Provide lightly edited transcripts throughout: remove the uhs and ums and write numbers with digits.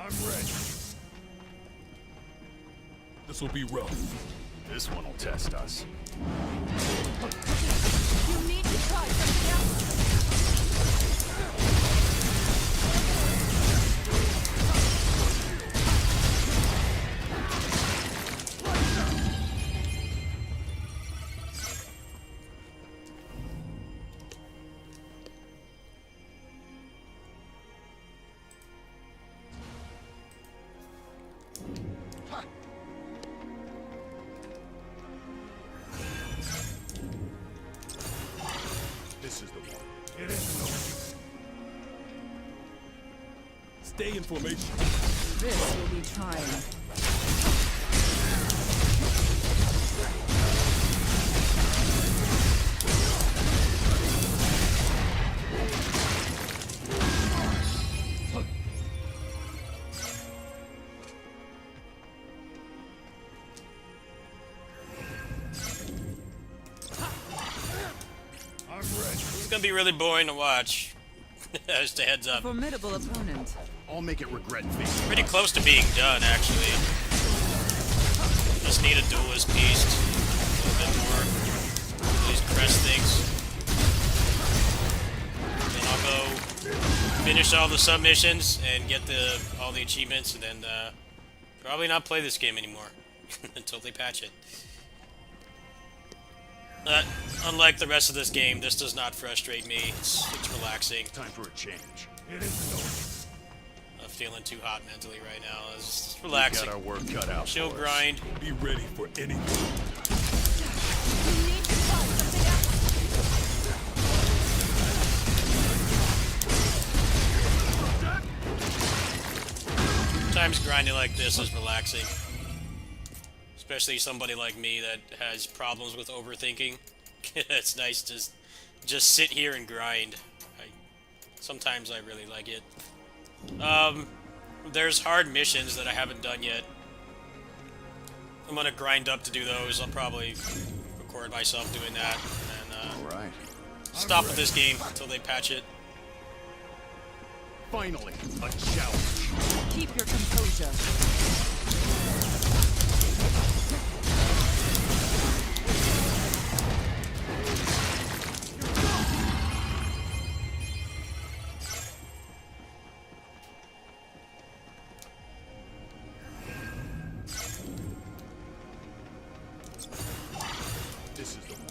I'm ready. This will be rough. This one will test us. You need to try something else. This is the one. It is no. Stay in formation. This will be trying. It's gonna be really boring to watch. Just a heads up. Formidable opponent. I'll make it regret facing. Pretty close to being done, actually. Just need a duelist piece. A little bit more. These crest things. Then I'll go finish all the submissions and get all the achievements, and then probably not play this game anymore until they patch it. Unlike the rest of this game, this does not frustrate me. It's relaxing. Time for a change. It is no. I'm feeling too hot mentally right now. It's relaxing. We got our work cut out. Chill for us. grind. Be ready for anything. You need to try something else. Sometimes grinding like this is relaxing. Especially somebody like me that has problems with overthinking. It's nice to just sit here and grind. Sometimes I really like it. There's hard missions that I haven't done yet. I'm gonna grind up to do those. I'll probably record myself doing that, and All right. stop with this game until they patch it. Finally, a challenge. Keep your composure. This is the one.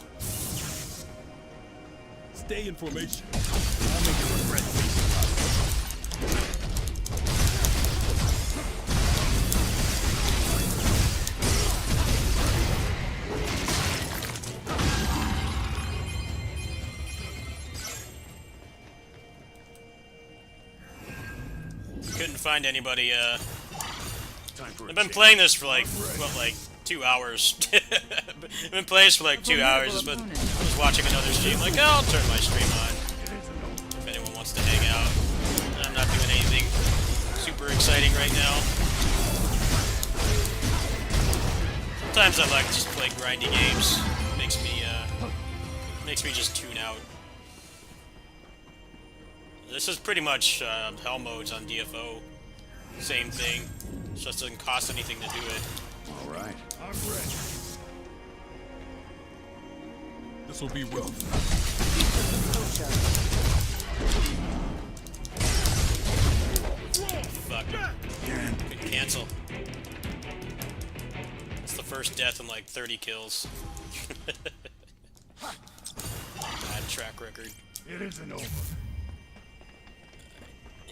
Stay in formation. I'll make it regret facing us. Couldn't find anybody, Time for a I've been change. playing this for like, what, like 2 hours. I've been playing this for like 2 hours, but I was watching another stream, like, oh, I'll turn my stream on. If anyone wants to hang out. I'm not doing anything super exciting right now. Sometimes I like to just play grindy games. Makes me just tune out. This is pretty much hell modes on DFO. Same thing. It just doesn't cost anything to do it. All right. I'm ready. This will be rough. Fuck. Couldn't cancel. It's the first death in like 30 kills. Bad track record. It isn't over.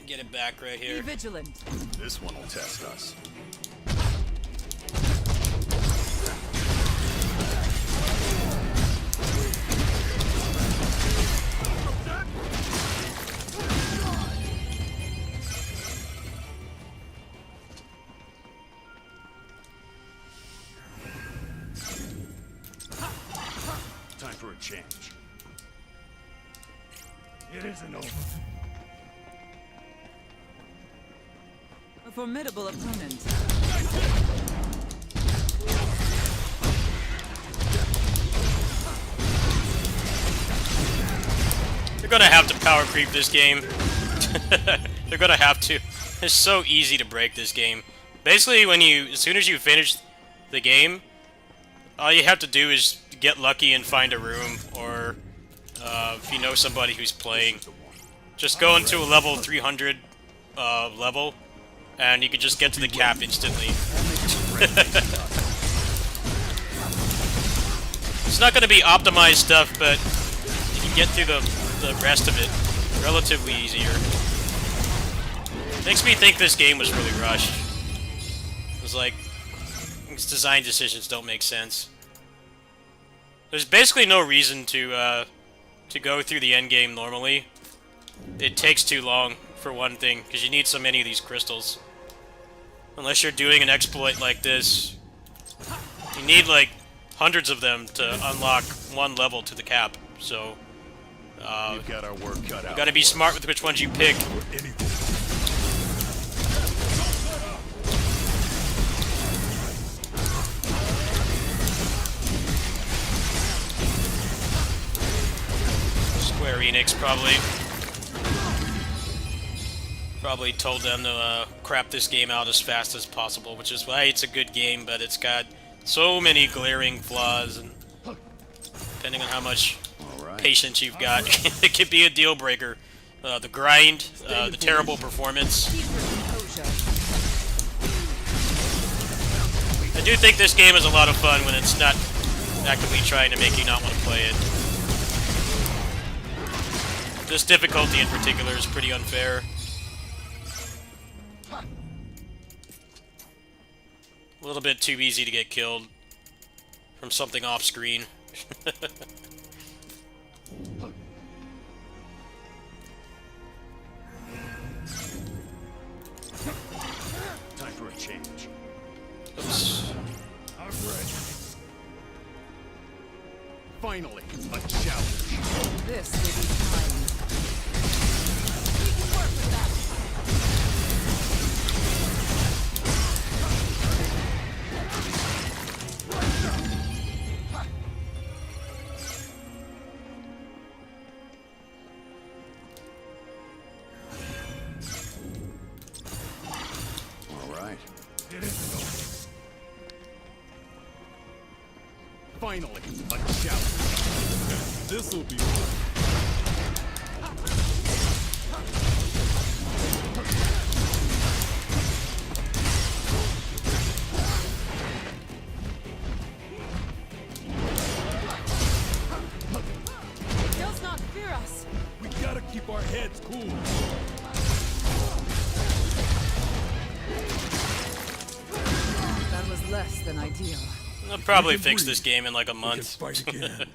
Get it back right Be here. vigilant. This one will test us. Time for a change. It isn't over. A formidable opponent. They're gonna have to power creep this game. They're gonna have to. It's so easy to break this game. Basically, as soon as you finish the game, all you have to do is get lucky and find a room, or if you know somebody who's playing, just go into a level 300 level, and you can just get to the cap instantly. It's not going to be optimized stuff, but you can get through the rest of it relatively easier. Makes me think this game was really rushed. It's like, its design decisions don't make sense. There's basically no reason to go through the end game normally. It takes too long, for one thing, because you need so many of these crystals. Unless you're doing an exploit like this, you need like hundreds of them to unlock one level to the cap. So, We've got our work cut out. you gotta be smart with which ones you pick. Square Enix probably told them to crap this game out as fast as possible, which is why it's a good game, but it's got so many glaring flaws, and depending on how much patience you've got, it could be a deal breaker. The grind, the terrible performance. I do think this game is a lot of fun when it's not actively trying to make you not want to play it. This difficulty in particular is pretty unfair. A little bit too easy to get killed from something off screen. Time for a change. Oops. I'm ready. Finally, a challenge. This will be time. We can work with that. All right. Get it. Finally, a challenge. This'll be fun. Does not fear us. We gotta keep our heads cool. That was less than ideal. I'll probably fix this game in like a month. Fight again.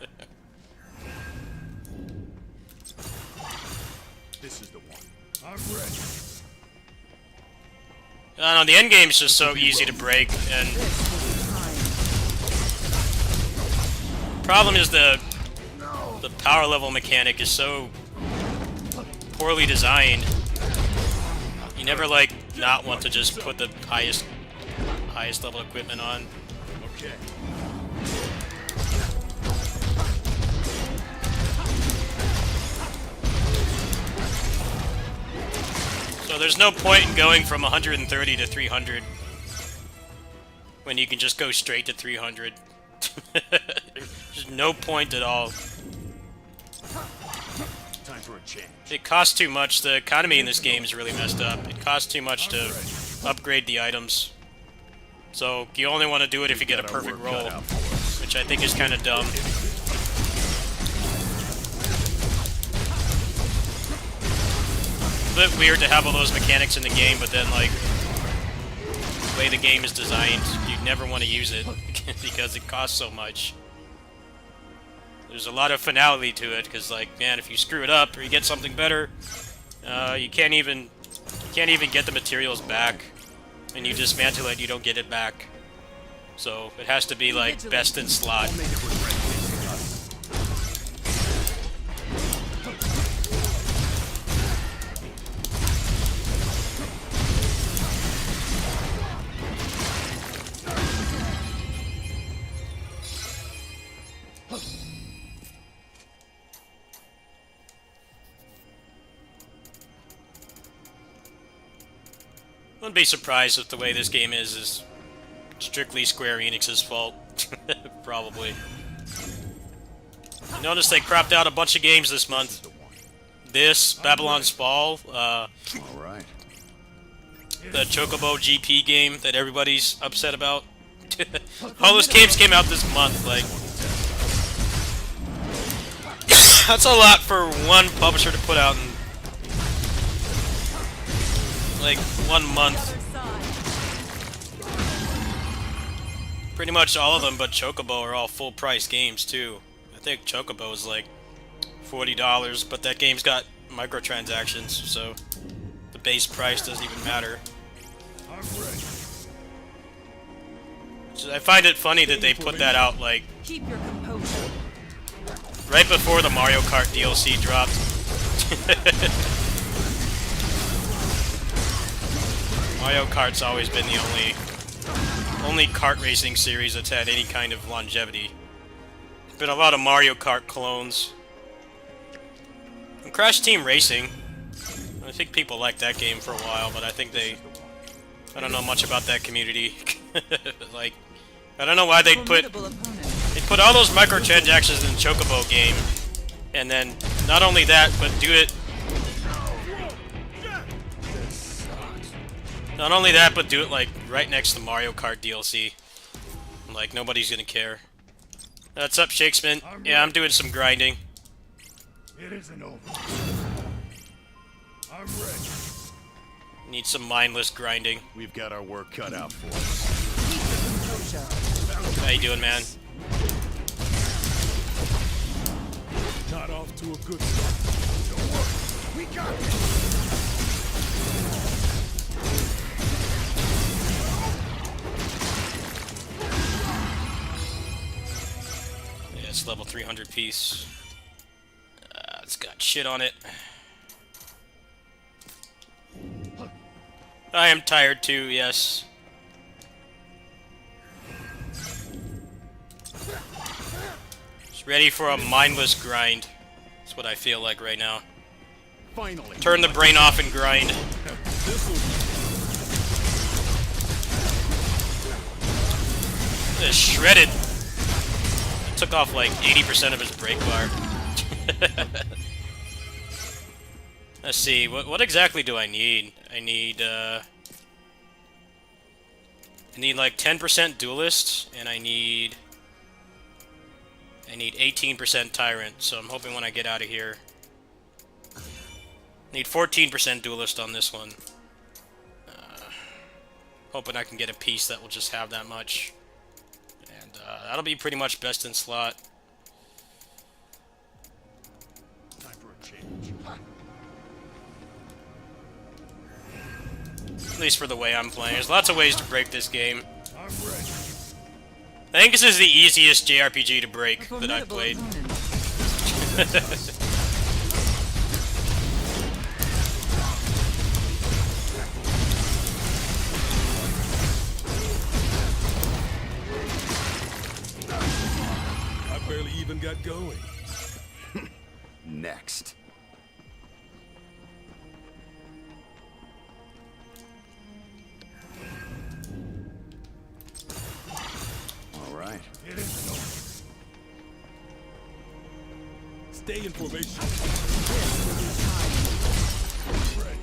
This is the one. I'm ready. I don't know, the end game is just so easy to break, and This will be time. problem is the power level mechanic is so poorly designed. You never like not want to just put the highest level equipment on. Okay. So there's no point in going from 130 to 300 when you can just go straight to 300. There's no point at all. Time for a change. It costs too much. The economy in this game is really messed up. It costs too much to upgrade the items. So you only want to do it if you get a perfect roll, which I think is kind of dumb. A bit weird to have all those mechanics in the game, but then like the way the game is designed, you'd never want to use it because it costs so much. There's a lot of finality to it, because like, man, if you screw it up or you get something better, you can't even get the materials back. And you dismantle it, you don't get it back. So it has to be like best in slot. I'll make it regret facing us. wouldn't be surprised if the way this game is strictly Square Enix's fault. Probably. Notice they cropped out a bunch of games this month. This, Babylon's Fall, All right. the Chocobo GP game that everybody's upset about. All those games came out this month, like... That's a lot for one publisher to put out in... like, 1 month. Pretty much all of them but Chocobo are all full-price games, too. I think Chocobo is like $40, but that game's got microtransactions, so the base price doesn't even matter. So I find it funny that they put that out, like, Keep your composure. right before the Mario Kart DLC dropped. Mario Kart's always been the only kart racing series that's had any kind of longevity. There's been a lot of Mario Kart clones. And Crash Team Racing. I think people liked that game for a while, but I don't know much about that community. Like, I don't know why they'd put all those microtransactions in the Chocobo game, and then not only that, but do it like right next to Mario Kart DLC. Like, nobody's gonna care. What's up, Shakespeare? Yeah, I'm doing some grinding. It isn't over. I'm ready. Need some mindless grinding. We've got our work cut out for us. Keep your composure. How you doing, man? Not off to a good start. Don't worry. We got this. Yeah, it's level 300 piece. It's got shit on it. I am tired too, yes. Just ready for a mindless grind. That's what I feel like right now. Finally. Turn the brain off and grind. Just shredded. Took off like 80% of his brake bar. Let's see, what exactly do I need? I need like 10% duelist, and I need 18% tyrant, so I'm hoping when I get out of here. I need 14% duelist on this one. Hoping I can get a piece that will just have that much. And that'll be pretty much best in slot. Time for a change. At least for the way I'm playing. There's lots of ways to break this game. I'm ready. I think this is the easiest JRPG to break that I've played. I barely even got going. Next. All right. It isn't over. Stay in formation. Ready.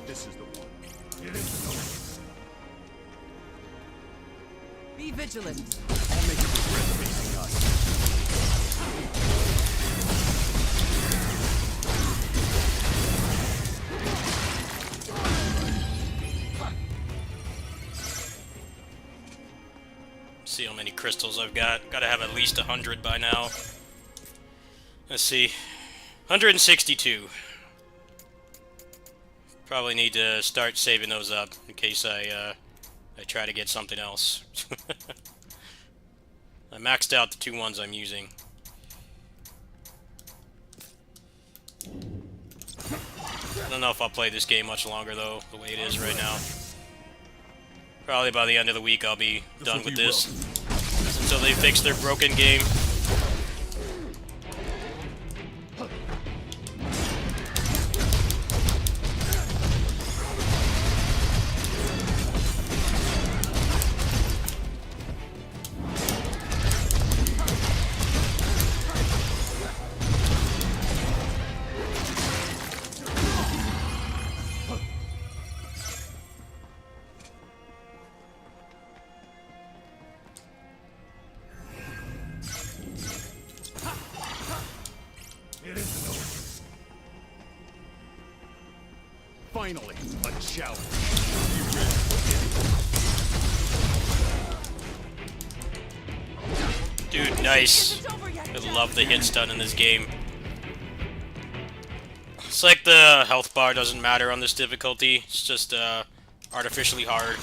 This is the one. It isn't over. Be vigilant. I'll make it regret facing us. See how many crystals I've got. Gotta have at least 100 by now. Let's see. 162. Probably need to start saving those up in case I try to get something else. I maxed out the 2 ones I'm using. I don't know if I'll play this game much longer, though, the way it is right now. Probably by the end of the week I'll be done with this. Until they fix their broken game. It isn't over. Finally, a challenge. You ready? Dude, nice. I love the hit stun in this game. It's like the health bar doesn't matter on this difficulty. It's just artificially hard.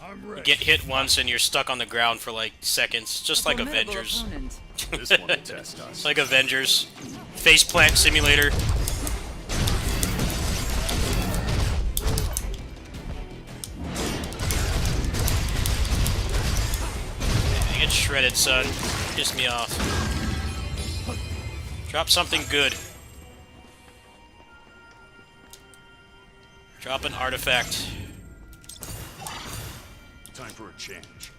I'm You ready. get hit once and you're stuck on the ground for like seconds, just like Formidable Avengers. opponent. This one will test us. Like Avengers. Faceplant Simulator. You get shredded, son. Piss me off. Drop something good. Drop an artifact. Time for a change.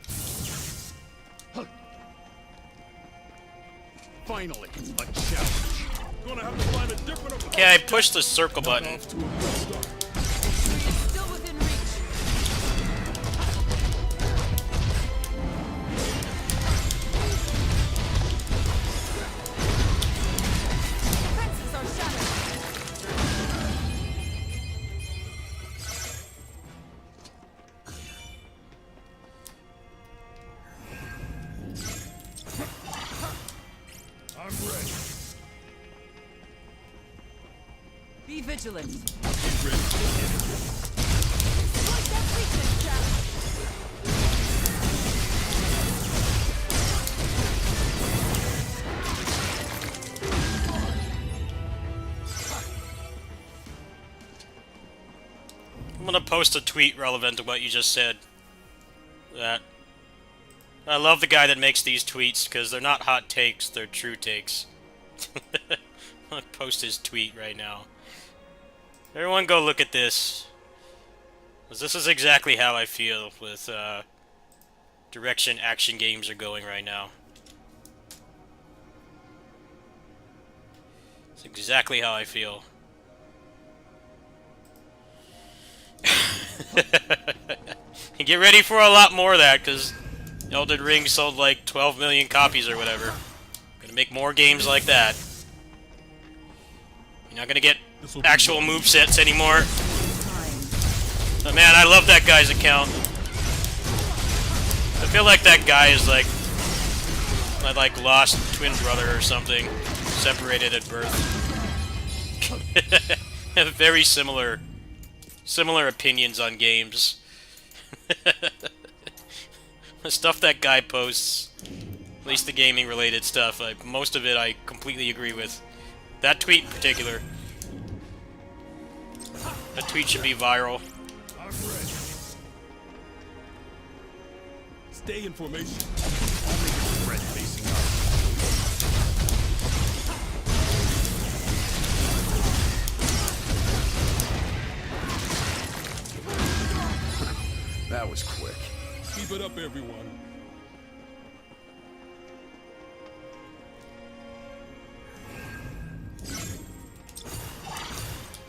Finally, a challenge. Gonna have to find a different approach. Okay, I pushed the circle button. Off to a good start. Still within reach. Defenses are shattered. I'm ready. Be vigilant. Be ready. Like that weakness, Jack. I'm gonna post a tweet relevant to what you just said. That. I love the guy that makes these tweets, because they're not hot takes, they're true takes. I'm gonna post his tweet right now. Everyone go look at this. 'Cause this is exactly how I feel with direction action games are going right now. It's exactly how I feel. And get ready for a lot more of that, because Elden Ring sold like 12 million copies or whatever. Gonna make more games like that. You're not gonna get actual movesets anymore. But man, I love that guy's account. I feel like that guy is like my like lost twin brother or something, separated at birth. Have very similar opinions on games. The stuff that guy posts, at least the gaming related stuff, most of it I completely agree with. That tweet in particular. That tweet should be viral. I'm ready. Stay in formation. I'll make a spread facing up. That was quick. Keep it up, everyone.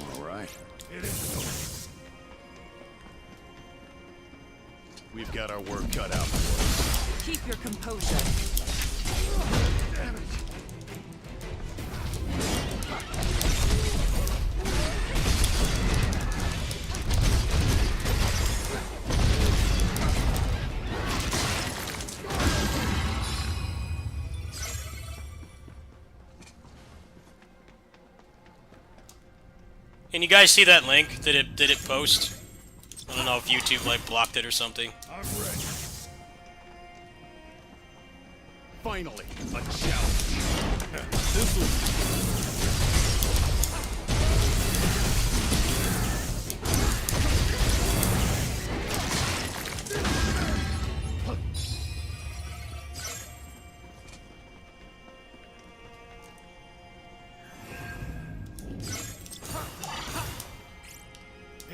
All right. It isn't over. We've got our work cut out for us. Keep your composure. Damn it. Can you guys see that link? Did it post? I don't know if YouTube like blocked it or something. I'm ready. Finally, a challenge. This'll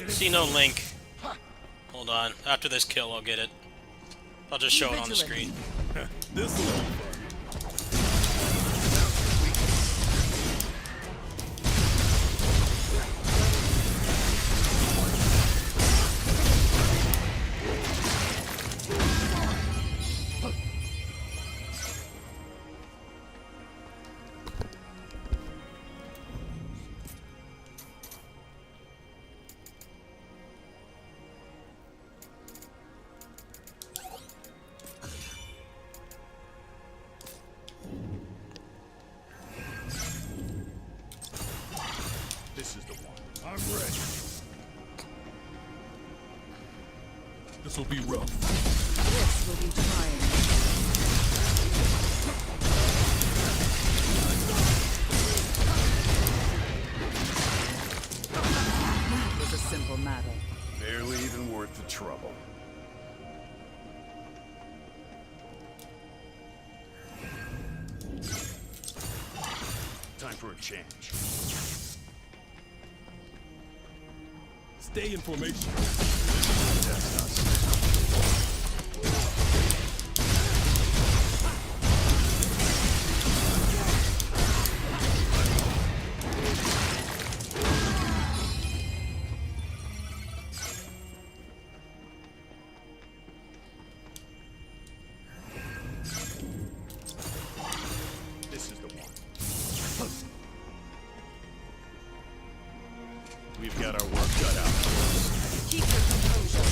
See no link. Hold on. After this kill, I'll get it. I'll just show it on the screen. This'll be fun. This is the one. I'm ready. This'll be rough. This will be trying. That was a simple matter. Barely even worth the trouble. Time for a change. Stay in formation. Test us. This is the one. We've got our work cut out. Keep your composure.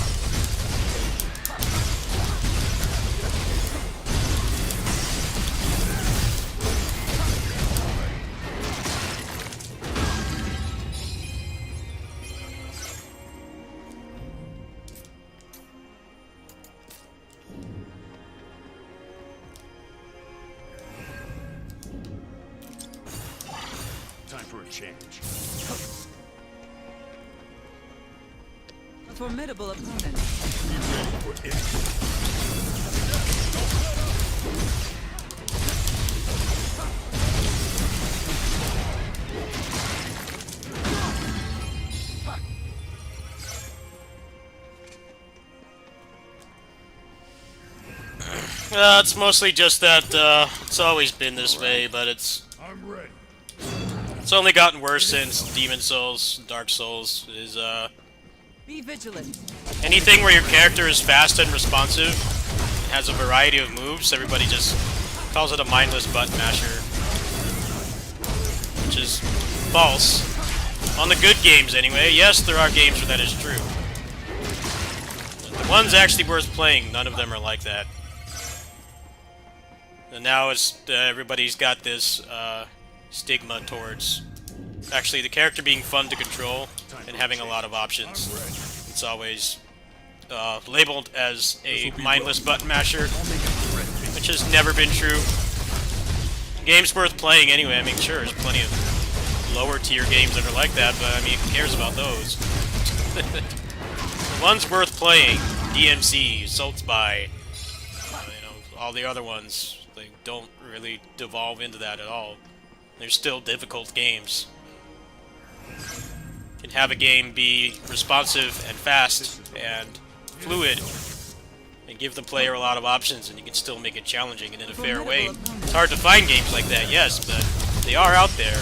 Time for a change. A formidable opponent. Be ready for anything. It's mostly just that it's always been this way, but it's I'm ready. only gotten worse since Demon Souls, Dark Souls is Be vigilant. anything where your character is fast and responsive, has a variety of moves. Everybody just calls it a mindless button masher, which is false. On the good games, anyway. Yes, there are games where that is true. But the ones actually worth playing, none of them are like that. And now it's everybody's got this stigma towards actually the character being fun to control and having a lot of options. I'm ready. It's always labeled as a mindless button masher, which has never been true. Games worth playing anyway. I mean, sure, there's plenty of lower tier games that are like that, but I mean, who cares about those? The ones worth playing, DMC, Assault Spy, all the other ones, they don't really devolve into that at all. They're still difficult games. You can have a game be responsive and fast and fluid and give the player a lot of options, and you can still make it challenging and in a fair way. It's hard to find games like that, yes, but they are out there.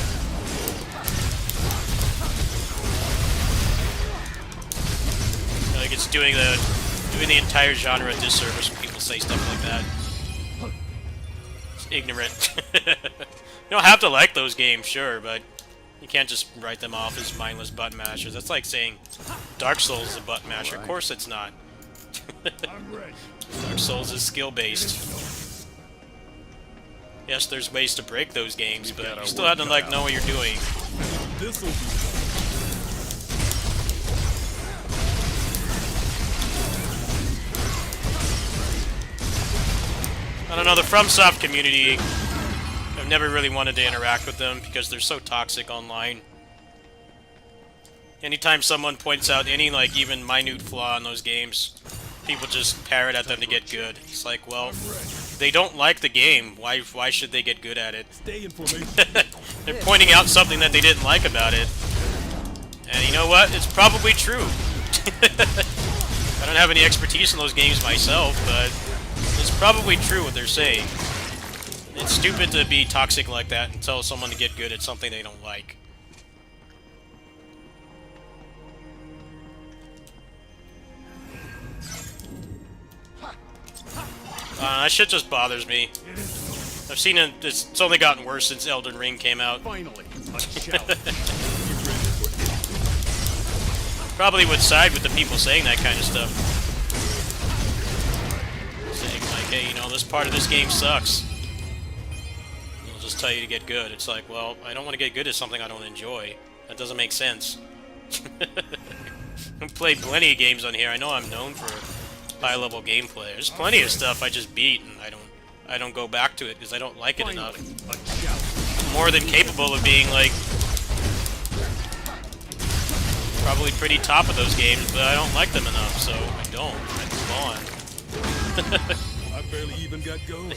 Like it's doing the entire genre a disservice when people say stuff like that. It's ignorant. You don't have to like those games, sure, but you can't just write them off as mindless button mashers. That's like saying Dark Souls is a button masher. Of course it's not. I'm ready. Dark Souls is skill-based. Yes, there's ways to break those games, but you still have to like know what you're doing. This'll be fun. I don't know, the FromSoft community, I've never really wanted to interact with them because they're so toxic online. Anytime someone points out any, like, even minute flaw in those games, people just parrot at them to get good. It's like, well, they don't like the game. Why should they get good at it? Stay in formation. They're pointing out something that they didn't like about it. And you know what? It's probably true. I don't have any expertise in those games myself, but it's probably true what they're saying. It's stupid to be toxic like that and tell someone to get good at something they don't like. That shit just bothers me. I've seen it, it's only gotten worse since Elden Ring came out. Finally, a challenge. Probably would side with the people saying that kind of stuff. Saying like, hey, you know, this part of this game sucks. They'll just tell you to get good. It's like, well, I don't want to get good at something I don't enjoy. That doesn't make sense. I've played plenty of games on here. I know I'm known for high-level gameplay. There's plenty of stuff I just beat, and I don't go back to it because I don't like it enough. I'm more than capable of being like probably pretty top of those games, but I don't like them enough, so I don't. I move on. I barely even got going.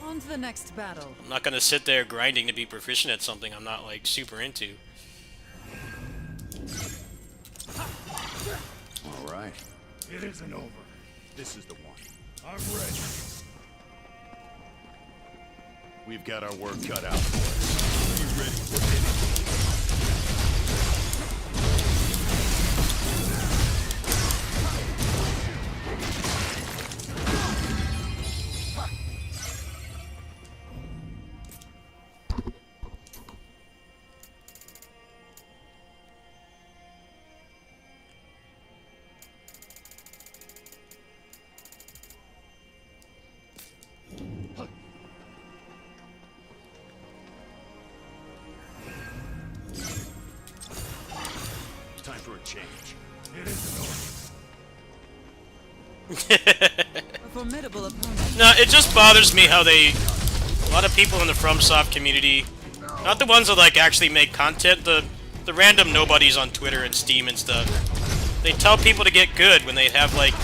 On to the next battle. I'm not gonna sit there grinding to be proficient at something I'm not like super into. All right. It isn't over. This is the one. I'm ready. We've got our work cut out for us. Be ready for anything. Time for a change. It isn't over. A formidable opponent. No, it just bothers me how a lot of people in the FromSoft community, not the ones that like actually make content, the random nobodies on Twitter and Steam and stuff, they tell people to get good when they have like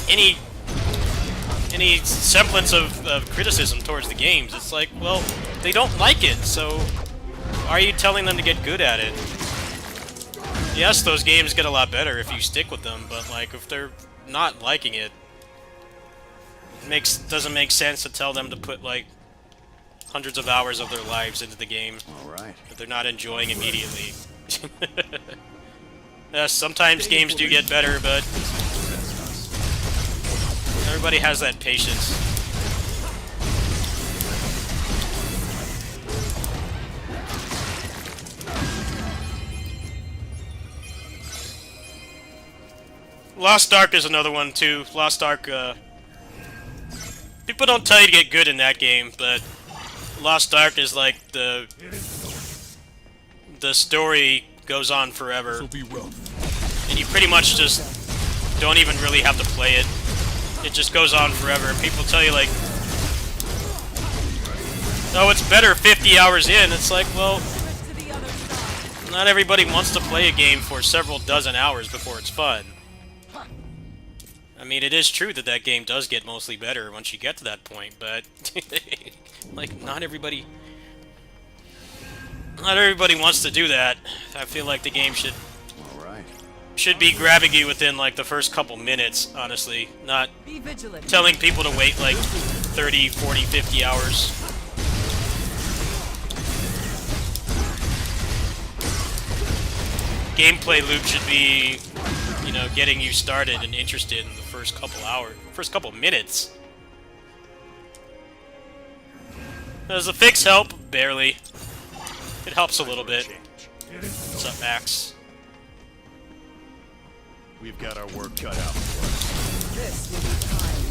any semblance of criticism towards the games. It's like, well, they don't like it, so why are you telling them to get good at it? Yes, those games get a lot better if you stick with them, but like if they're not liking it, doesn't make sense to tell them to put like hundreds of hours of their lives into the game All right. that they're not enjoying immediately. Yes, sometimes games do get better, but everybody has that patience. Lost Ark is another one too. Lost Ark, people don't tell you to get good in that game, but Lost Ark is like the story goes on forever, This'll be rough. and you pretty much just don't even really have to play it. It just goes on forever, and people tell you like, "Oh, it's better 50 hours in." It's like, well, To the other side. not everybody wants to play a game for several dozen hours before it's fun. I mean, it is true that that game does get mostly better once you get to that point, but like, not everybody wants to do that. I feel like the game All right. should be grabbing you within like the first couple minutes, honestly, not Be vigilant. telling people to wait like 30, 40, 50 hours. Gameplay loop should be, you know, getting you started and interested in the first couple minutes. Does the fix help? Barely. It helps a little bit. Change. What's up, Max? We've got our work cut out for us. This will be time.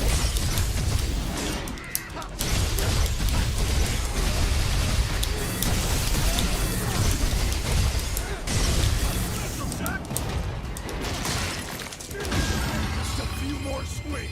Just a few more swings.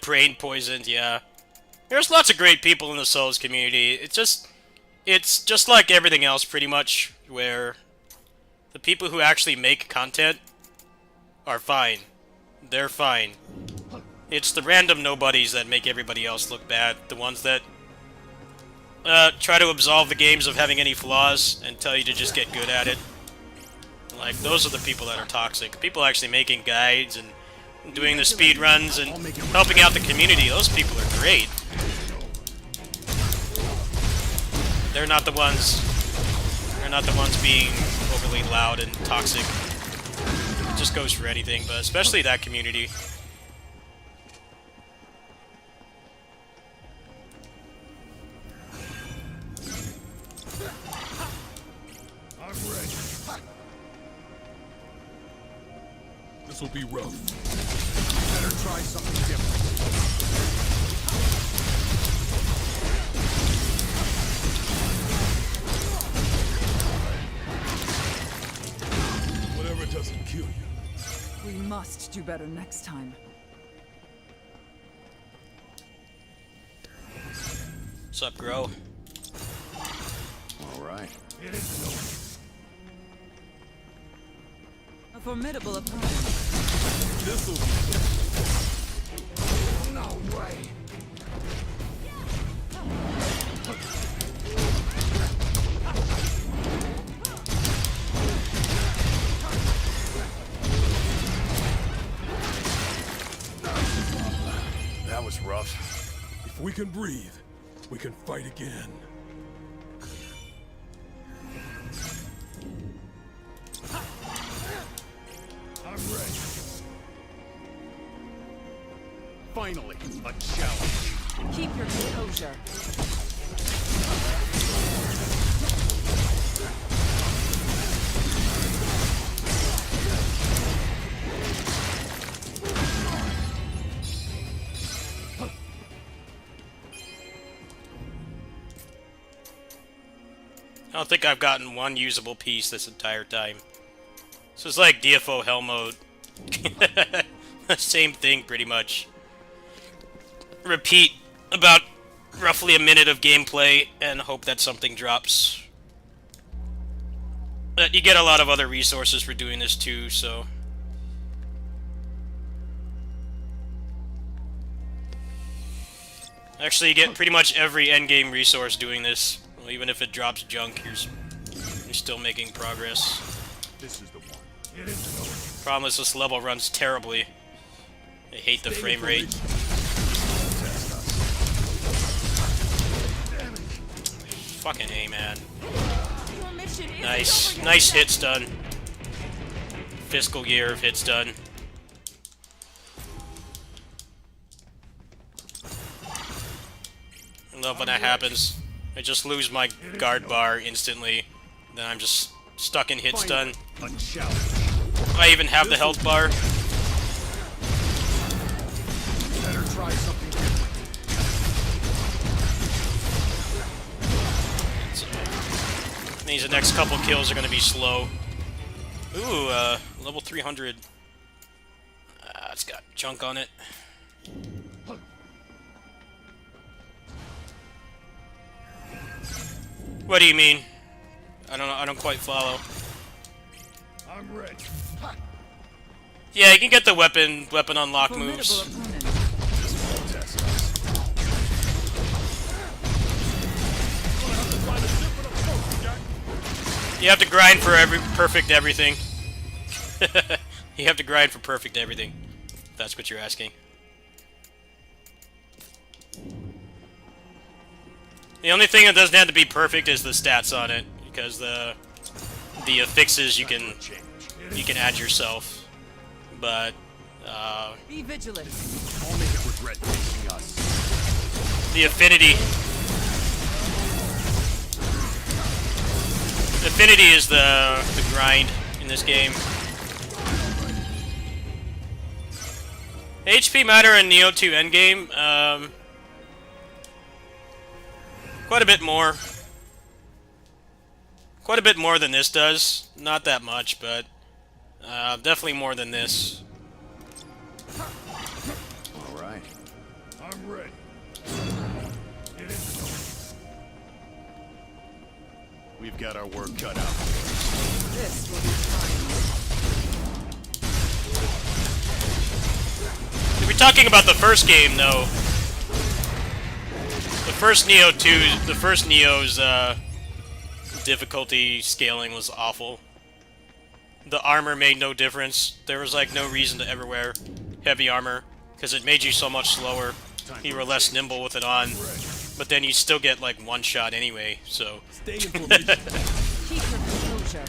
Brain poisoned, yeah. There's lots of great people in the Souls community. It's just like everything else, pretty much, where the people who actually make content are fine. They're fine. It's the random nobodies that make everybody else look bad. The ones that try to absolve the games of having any flaws and tell you to just get good at it. Like, those are the people that are toxic. People actually making guides and doing the speed runs and helping out the community. Those people are great. They're not the ones being overly loud and toxic. It just goes for anything, but especially that community. I'm ready. This will be rough. Better try something different. Whatever doesn't kill you. We must do better next time. What's up, Grow? All right. It isn't over. A formidable opponent. This'll be no way. That was rough. If we can breathe, we can fight again. I'm ready. Finally, a challenge. Keep your composure. I don't think I've gotten one usable piece this entire time. This is like DFO Hell mode. Same thing, pretty much. Repeat about roughly a minute of gameplay and hope that something drops. But you get a lot of other resources for doing this too, so... Actually, you get pretty much every endgame resource doing this. Well, even if it drops junk, you're still making progress. This is the one. It isn't over. Problem is, this level runs terribly. I hate the frame rate. Fucking A, man. Your mission is Nice. over. Nice hit stun. Fiscal year of hit stun. I love when that happens. I just lose my guard bar instantly. Then I'm just stuck in hit stun. A challenge. I even have the health bar. Better try something different. Means the next couple kills are gonna be slow. Ooh, level 300. It's got junk on it. What do you mean? I don't know. I don't quite follow. I'm ready. Yeah, you can get the weapon unlock Formidable moves. opponent. You have to grind for perfect everything. You have to grind for perfect everything. If that's what you're asking. The only thing that doesn't have to be perfect is the stats on it, because the affixes you can add yourself, but Be vigilant. I'll make it regret facing us. the affinity is the grind in this game. HP matter in Neo 2 Endgame, quite a bit more. Quite a bit more than this does. Not that much, but definitely more than this. All right. I'm ready. It is. We've got our work cut out. This will be fine. If we're talking about the first game, though, the first Neo's difficulty scaling was awful. The armor made no difference. There was like no reason to ever wear heavy armor because it made you so much slower. You were less nimble with it on, but then you still get like one shot anyway. So Stay in formation. Keep your composure.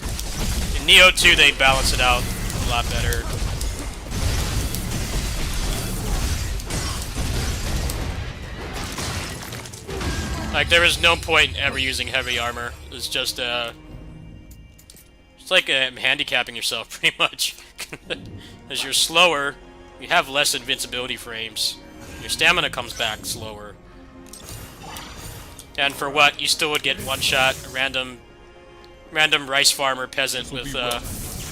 in Neo 2 they balance it out a lot better. Like there was no point in ever using heavy armor. It's just it's like handicapping yourself pretty much. As you're slower, you have less invincibility frames. Your stamina comes back slower. And for what? You still would get one shot, a random rice farmer peasant with a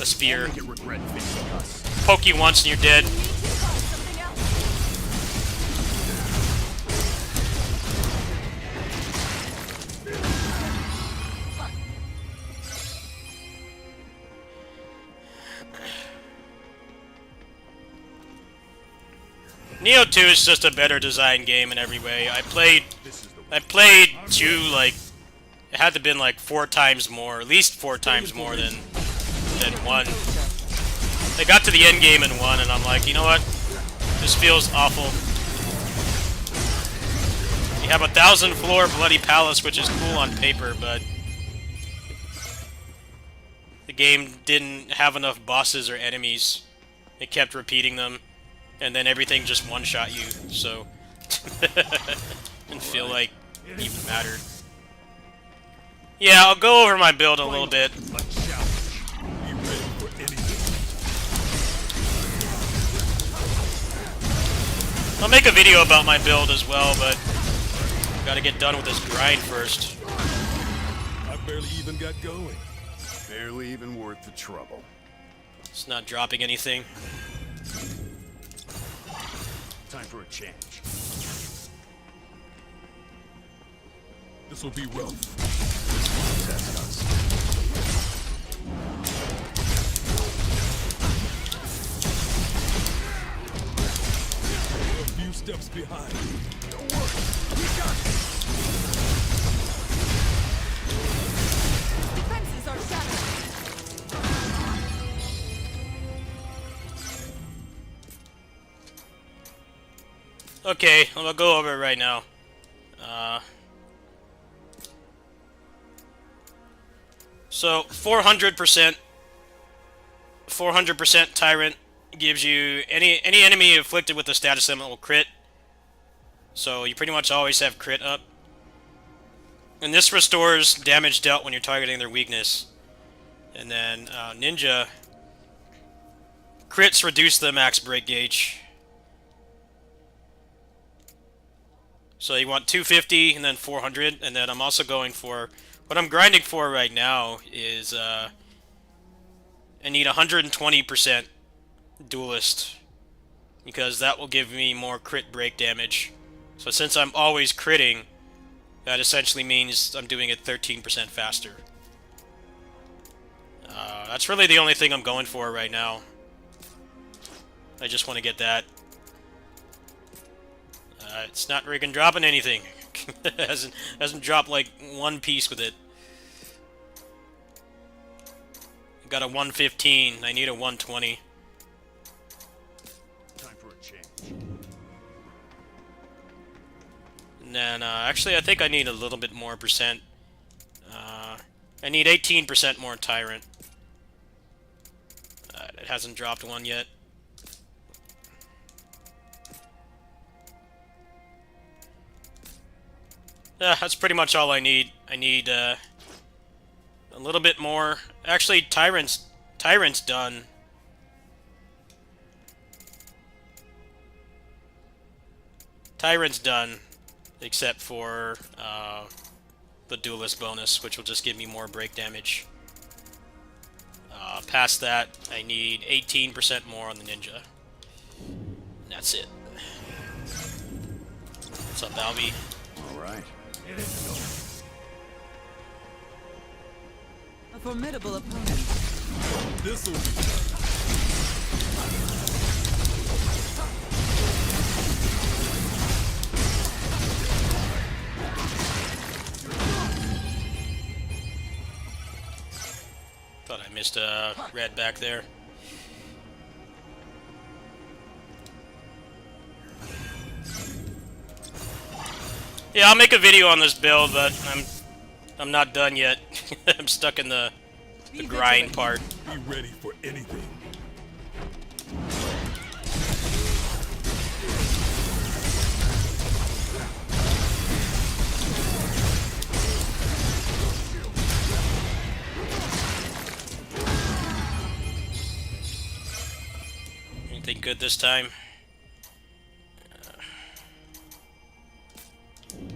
spear. Make it regret facing us. Poke you once and you're dead. Neo 2 is just a better designed game in every way. I played 2 like it had to been like 4 times more, at least 4 times more than 1. I got to the end game in 1 and I'm like, you know what? This feels awful. You have a 1,000-floor bloody palace, which is cool on paper, but the game didn't have enough bosses or enemies. It kept repeating them. And then everything just one-shot you, so didn't feel like it even mattered. Yeah, I'll go over my build a little bit. Let's challenge. Be ready for anything. I'll make a video about my build as well, but gotta get done with this grind first. I barely even got going. Barely even worth the trouble. It's not dropping anything. Time for a change. This will be rough. Test us. We're a few steps behind. Don't worry. We got this. Defenses are shattered. Okay, I'm gonna go over it right now. So 400%, 400% Tyrant gives you any enemy afflicted with the status limit will crit. So you pretty much always have crit up. And this restores damage dealt when you're targeting their weakness. And then Ninja crits reduce the max break gauge. So you want 250 and then 400, and then I'm also going for what I'm grinding for right now is I need 120% duelist because that will give me more crit break damage. So since I'm always critting, that essentially means I'm doing it 13% faster. That's really the only thing I'm going for right now. I just want to get that. It's not freaking dropping anything. hasn't dropped like one piece with it. Got a 115. I need a 120. Time for a change. And then actually, I think I need a little bit more percent. I need 18% more Tyrant. It hasn't dropped one yet. That's pretty much all I need. I need a little bit more. Actually, Tyrant's done. Tyrant's done, except for the duelist bonus, which will just give me more break damage. Past that, I need 18% more on the ninja. And that's it. What's up, Albie? All right. A formidable opponent. This'll be Thought I missed a red back there. Yeah, I'll make a video on this build, but I'm not done yet. I'm stuck in the grind part. be ready for anything. Anything good this time?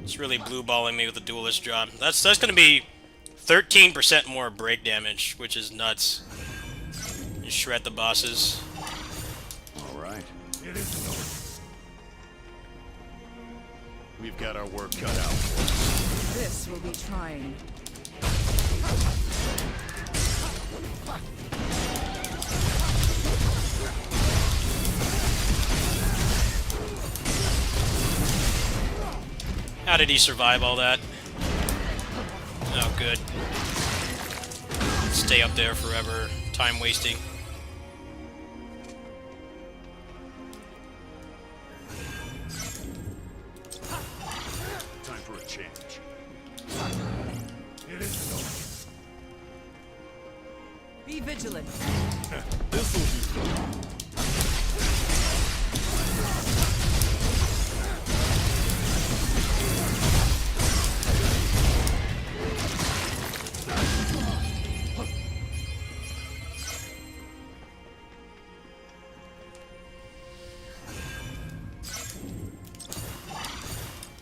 It's really blue balling me with the duelist job. That's going to be 13% more break damage, which is nuts. You shred the bosses. All right. We've got our work cut out for us. This will be trying. How did he survive all that? Oh, good. Stay up there forever. Time wasting. Time for a change. Be vigilant. This'll be fun.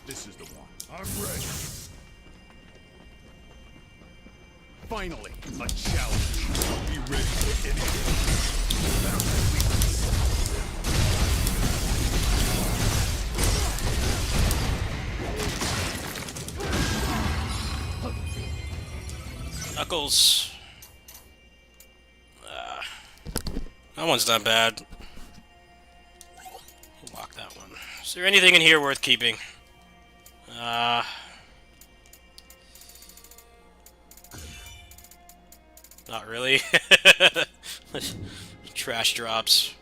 This is the one. I'm ready. Finally, a challenge. Be ready for anything. Knuckles. That one's not bad. Lock that one. Is there anything in here worth keeping? Not really. Trash drops.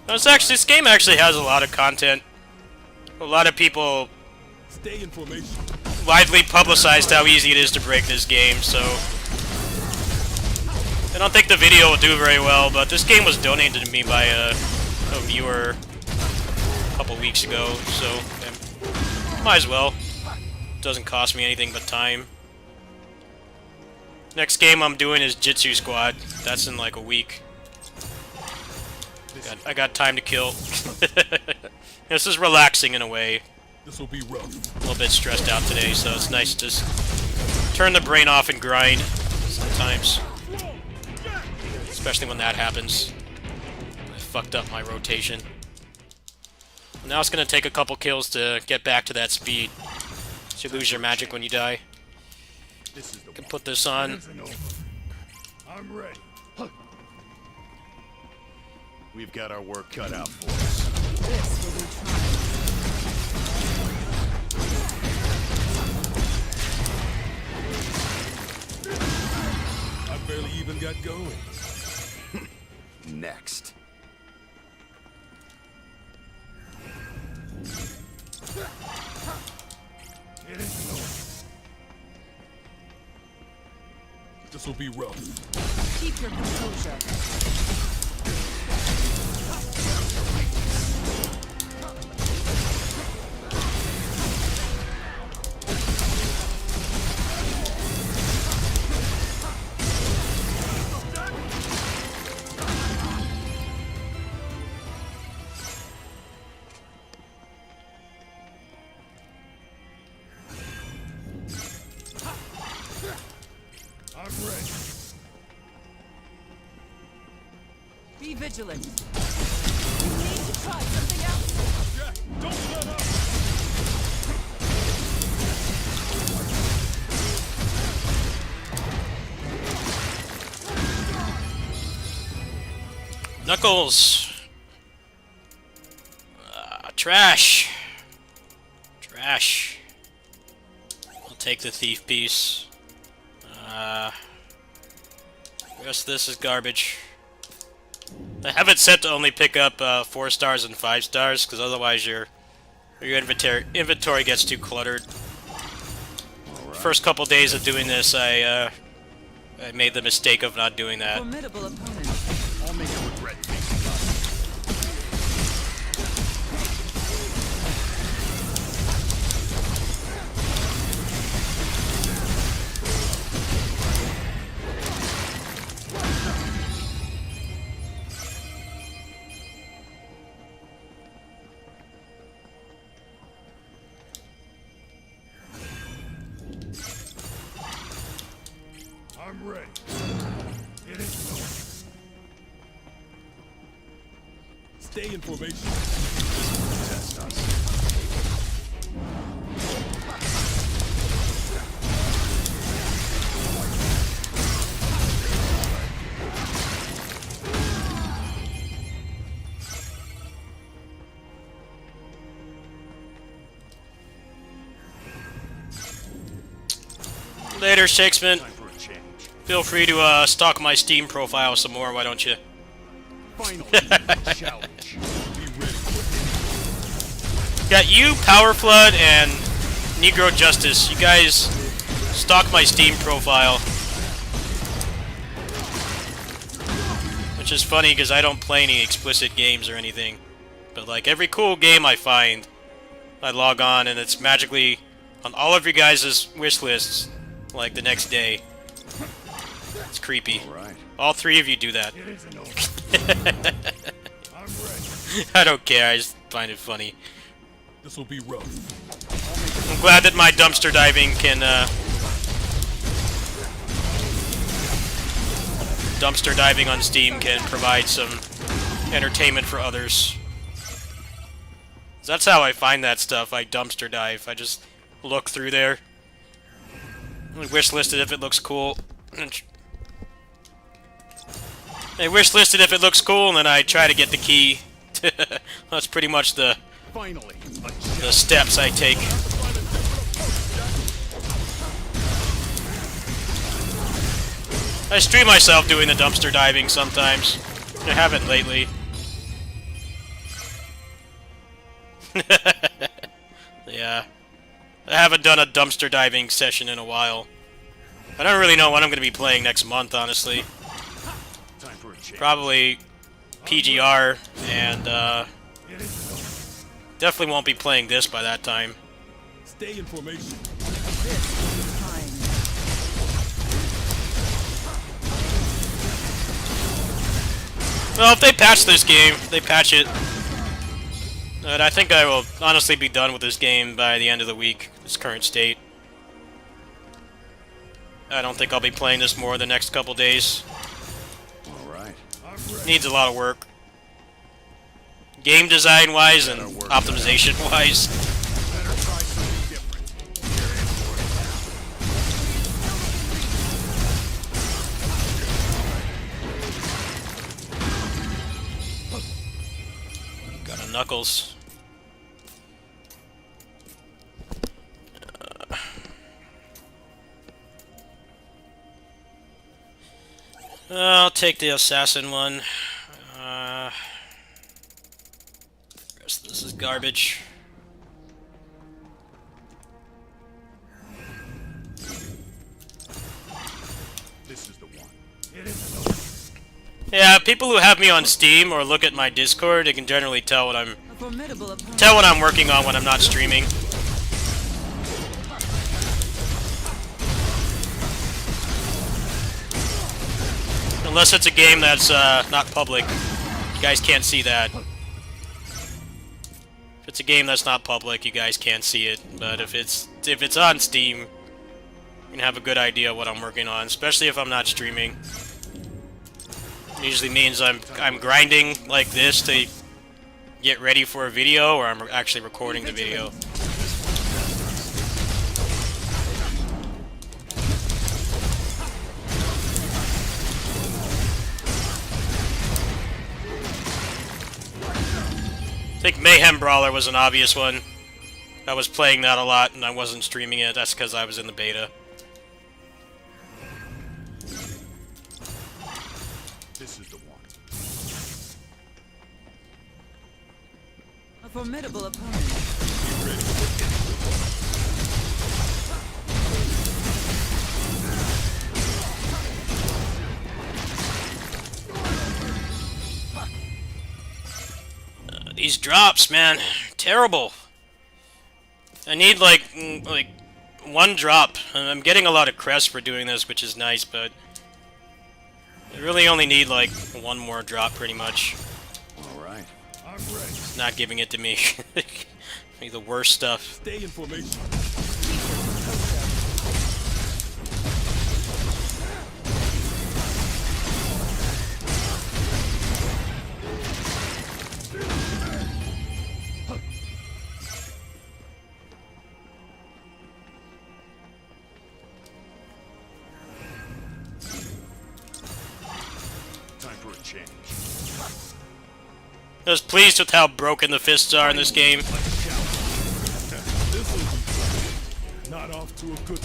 No, this game actually has a lot of content. A lot of people Stay in formation. widely publicized how easy it is to break this game, so I don't think the video will do very well, but this game was donated to me by a viewer a couple weeks ago, so might as well. Doesn't cost me anything but time. Next game I'm doing is Jitsu Squad. That's in like a week. I got time to kill. This is relaxing in a way. This will be rough. A little bit stressed out today, so it's nice to just turn the brain off and grind sometimes. Especially when that happens. I fucked up my rotation. Now it's gonna take a couple kills to get back to that speed. So you lose your magic when you die. This is the Can one. put this on. I'm ready. We've got our work cut out for us. This will be trying. I barely even got going. Next. This will be rough. Keep your composure. I'm ready. Be Be vigilant. We need to try something else. Jack, don't let up! Knuckles! Trash! Trash. I'll take the thief piece. Rest of this is garbage. I have it set to only pick up 4 stars and 5 stars, because otherwise your inventory gets too cluttered. First couple days of doing this, I made the mistake of not doing that. Formidable opponent. I'll make you regret thinking about it. I'm ready. It is so. Stay in formation. Test us. Later, Shakesman. Time for a change. Feel free to stalk my Steam profile some more, why don't you? Finally, a challenge. Be ready for Got you, Power Flood, and Negro Justice. You guys stalk my Steam profile. Which is funny because I don't play any explicit games or anything. But like every cool game I find, I log on and it's magically on all of you guys' wish lists like the next day. It's creepy. All right. All 3 of you do that. it. It isn't over. I'm ready. I don't care, I just find it funny. This will be rough. I'm glad that my dumpster diving can, dumpster diving on Steam can provide some entertainment for others. That's how I find that stuff, I dumpster dive. I just look through there. I wish listed if it looks cool. I wish listed if it looks cool, and then I try to get the key. That's pretty much the Finally, a the steps I take. I stream myself doing the dumpster diving sometimes. I haven't lately. Yeah. I haven't done a dumpster diving session in a while. I don't really know what I'm going to be playing next month, honestly. time for a change. Probably PGR, and It isn't over. definitely won't be playing this by that time. Stay in formation. This is time. Well, if they patch this game, if they patch it, and I think I will honestly be done with this game by the end of the week, its current state. I don't think I'll be playing this more the next couple days. All right. I'm ready. Needs a lot of work. Game design-wise and optimization-wise. Better try something different. You're in for it. Got a Knuckles. I'll take the assassin one. Rest of this is garbage. This is the one. It isn't over. Yeah, people who have me on Steam or look at my Discord, they can generally tell what I'm A formidable opponent. working on when I'm not streaming. Unless it's a game that's not public. You guys can't see that. If it's a game that's not public, you guys can't see it. But if it's on Steam, you can have a good idea what I'm working on, especially if I'm not streaming. Usually means I'm grinding like this to get ready for a video, or I'm actually recording the video. I think Mayhem Brawler was an obvious one. I was playing that a lot and I wasn't streaming it. That's because I was in the beta. This is the one. A formidable opponent. These drops, man, terrible. I need like one drop. I'm getting a lot of crests for doing this, which is nice, but I really only need like one more drop, pretty much. All right. I'm ready. It's not giving it to me. Like the worst stuff. Stay in formation. Time for a change. I was pleased with how broken the fists are in this game. This'll be fun. Not off to a good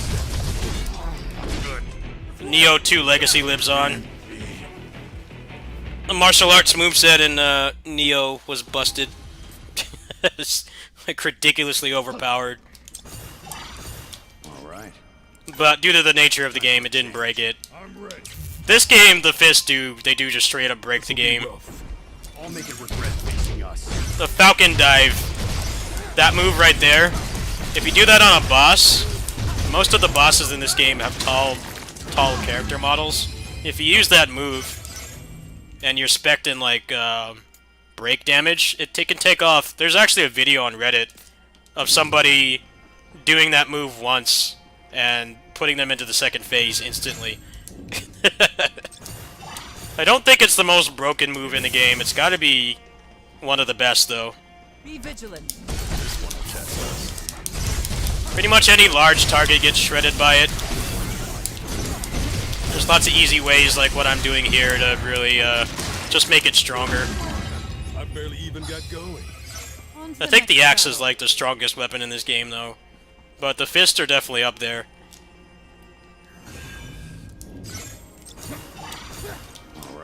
start. Neo 2 Legacy lives on. The martial arts moveset in Neo was busted. It's like ridiculously overpowered. All right. But due to the nature of the game, it didn't break it. I'm ready. This game, the fists they do just straight up break the game. I'll make it regret facing us. The Falcon Dive, that move right there, if you do that on a boss, most of the bosses in this game have tall character models. If you use that move, and you're specting like break damage, it can take off. There's actually a video on Reddit of somebody doing that move once and putting them into the second phase instantly. I don't think it's the most broken move in the game. It's got to be one of the best, though. Be vigilant. This one will test us. Pretty much any large target gets shredded by it. There's lots of easy ways, like what I'm doing here, to really just make it stronger. I barely even got going. On to I think the next axe is battle. like the strongest weapon in this game, though. But the fists are definitely up there.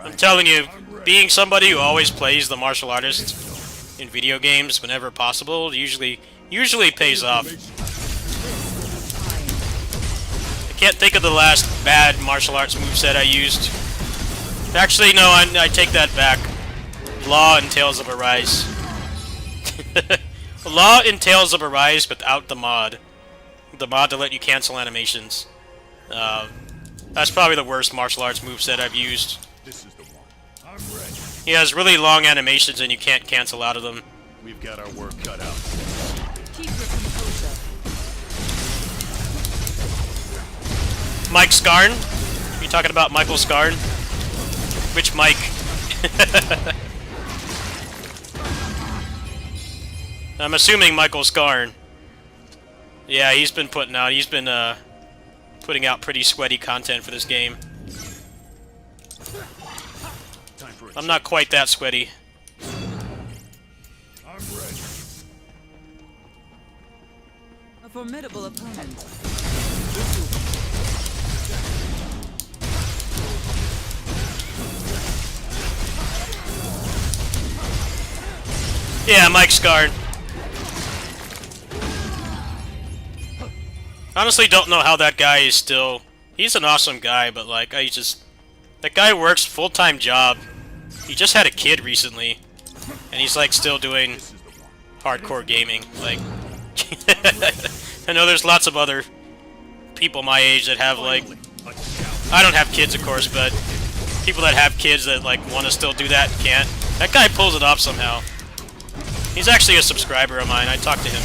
I'm telling you, being somebody who always plays the martial artist in video games whenever possible usually pays off. I can't think of the last bad martial arts moveset I used. Actually, no, I take that back. Law and Tales of Arise. Law and Tales of Arise without the mod. The mod to let you cancel animations. That's probably the worst martial arts moveset I've used. This is the one. I'm ready. He has really long animations and you can't cancel out of them. We've got our work cut out. Keep your composure. Mike Scarn? You talking about Michael Scarn? Which Mike? I'm assuming Michael Scarn. Yeah, he's been putting out pretty sweaty content for this game. Time for a I'm not quite that sweaty. I'm ready. A formidable opponent. Yeah, Mike Scarn. Honestly, don't know how that guy is still. He's an awesome guy, but like, that guy works full-time job. He just had a kid recently, and he's like still doing hardcore gaming. Like, I know there's lots of other people my age that have like, I don't have kids, of course, but people that have kids that like want to still do that and can't. That guy pulls it off somehow. He's actually a subscriber of mine. I talked to him.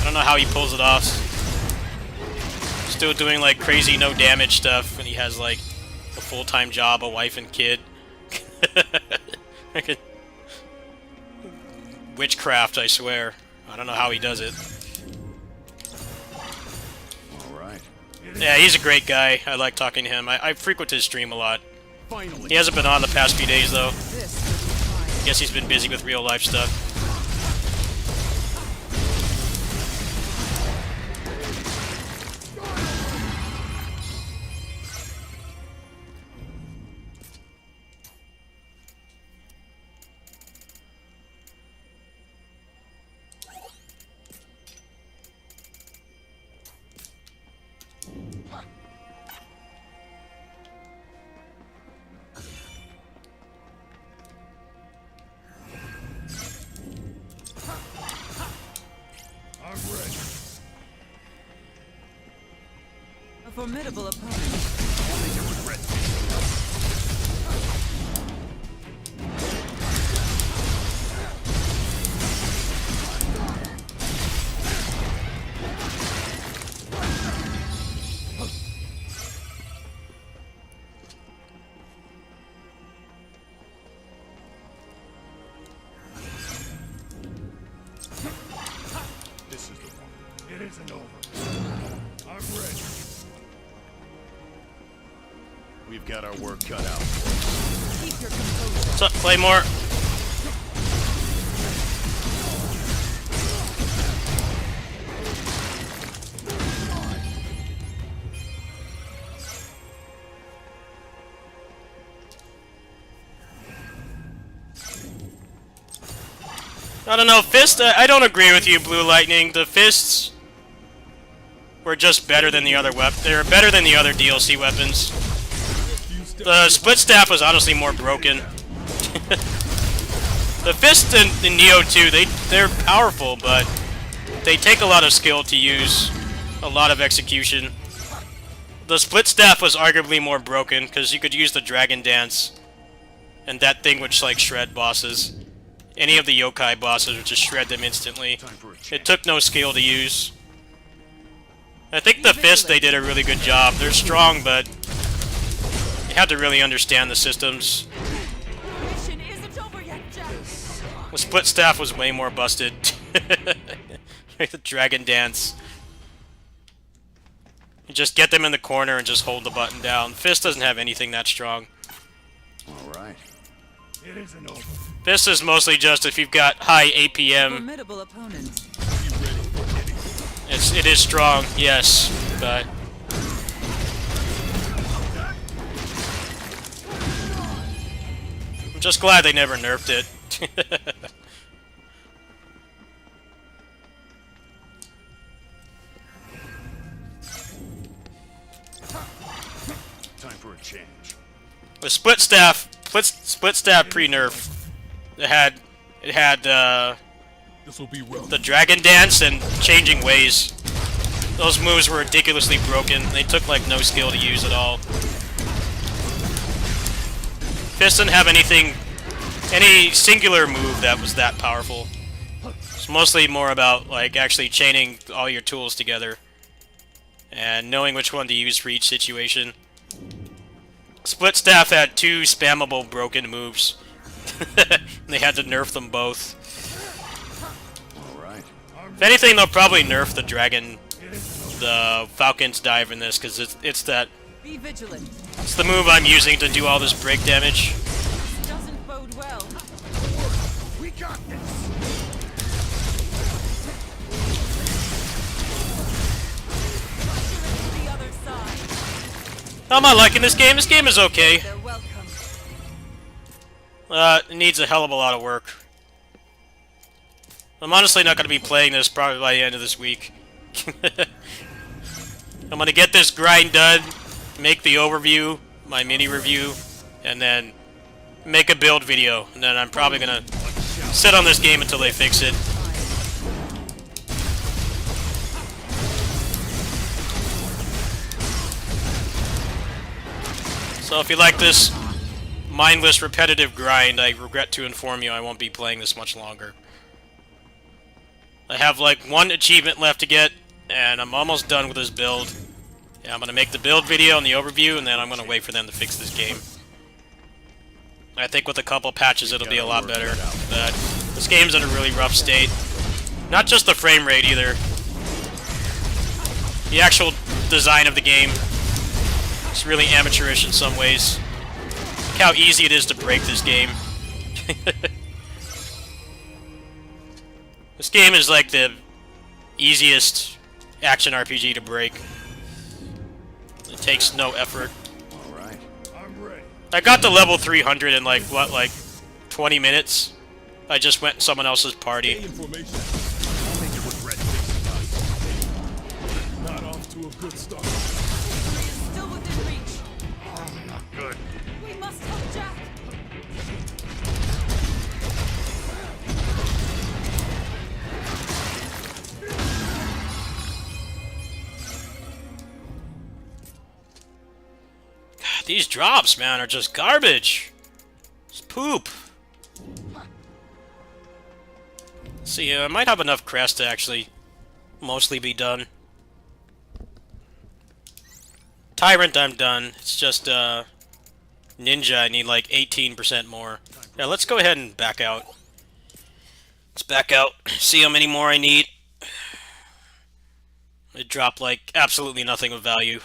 I don't know how he pulls it off. Still doing like crazy no damage stuff, and he has like a full-time job, a wife and kid. Witchcraft, I swear. I don't know how he does it. Alright. Yeah, he's a great guy. I like talking to him. I frequent his stream a lot. Finally. He hasn't been on the past few days, though. This will be fine. Guess he's been busy with real-life stuff. I'm ready. A formidable opponent. Only to regret this. This is the one. It isn't over. I'm ready. We've got our work cut out. Keep your composure. What's up, Claymore? I don't know, Fist, I don't agree with you, Blue Lightning. The Fists were just better than the other weapons. They were better than the other DLC weapons. The Split Staff was honestly more broken. The Fist in Neo 2, they're powerful, but they take a lot of skill to use, a lot of execution. The Split Staff was arguably more broken, because you could use the Dragon Dance, and that thing would, like, shred bosses. Any of the yokai bosses would just shred them instantly. It took no skill to use. I think the Fist, they did a really good job. They're strong, but you had to really understand the systems. Mission isn't over yet, Jack. The Split Staff was way more busted. The Dragon Dance. You just get them in the corner and just hold the button down. Fist doesn't have anything that strong. Alright. It isn't over. Fist is mostly just if you've got high APM. Formidable opponent. It is strong, yes, but I'm just glad they never nerfed it. Time for a change. The Split Staff pre-nerf, it had This will be rough. the Dragon Dance and Changing Ways. Those moves were ridiculously broken. They took like no skill to use at all. Fist didn't have any singular move that was that powerful. It's mostly more about like actually chaining all your tools together and knowing which one to use for each situation. Split Staff had two spammable broken moves. They had to nerf them both. Alright. If anything, they'll probably nerf the Falcon's Dive in this, because it's Be vigilant. it's the move I'm using to do all this break damage. Doesn't bode well. We got this. To the other side. How am I liking this game? This game is okay. They're welcome. It needs a hell of a lot of work. I'm honestly not going to be playing this probably by the end of this week. I'm going to get this grind done, make the overview, my mini review, and then make a build video. And then I'm probably going to sit on this game until they fix it. So if you like this mindless, repetitive grind, I regret to inform you I won't be playing this much longer. I have like one achievement left to get, and I'm almost done with this build. Yeah, I'm gonna make the build video and the overview, and then I'm gonna wait for them to fix this game. I think with a couple patches it'll be a lot better. But this game's in a really rough state. Not just the frame rate either. The actual design of the game is really amateurish in some ways. Look how easy it is to break this game. This game is like the easiest action RPG to break. It takes no effort. Alright. I'm ready. I got to level 300 in like, what, like 20 minutes? I just went in someone else's party. Information. I think it was red fixing us. Not off to a good start. Victory is still within reach. Not good. We must help Jack. God, these drops, man, are just garbage. It's poop. See, I might have enough crest to actually mostly be done. Tyrant, I'm done. It's just, Ninja, I need like 18% more. Yeah, let's go ahead and back out. Let's back out, see how many more I need. It dropped like absolutely nothing of value.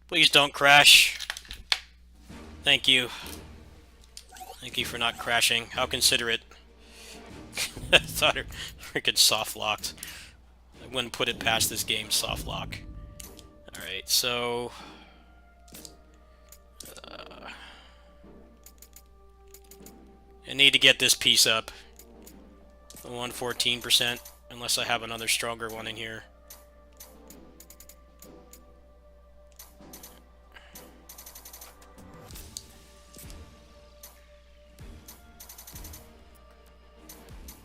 Please don't crash. Thank you. Thank you for not crashing. How considerate. I thought it freaking soft locked. I wouldn't put it past this game, soft lock. Alright, so... I need to get this piece up. 114%, unless I have another stronger one in here.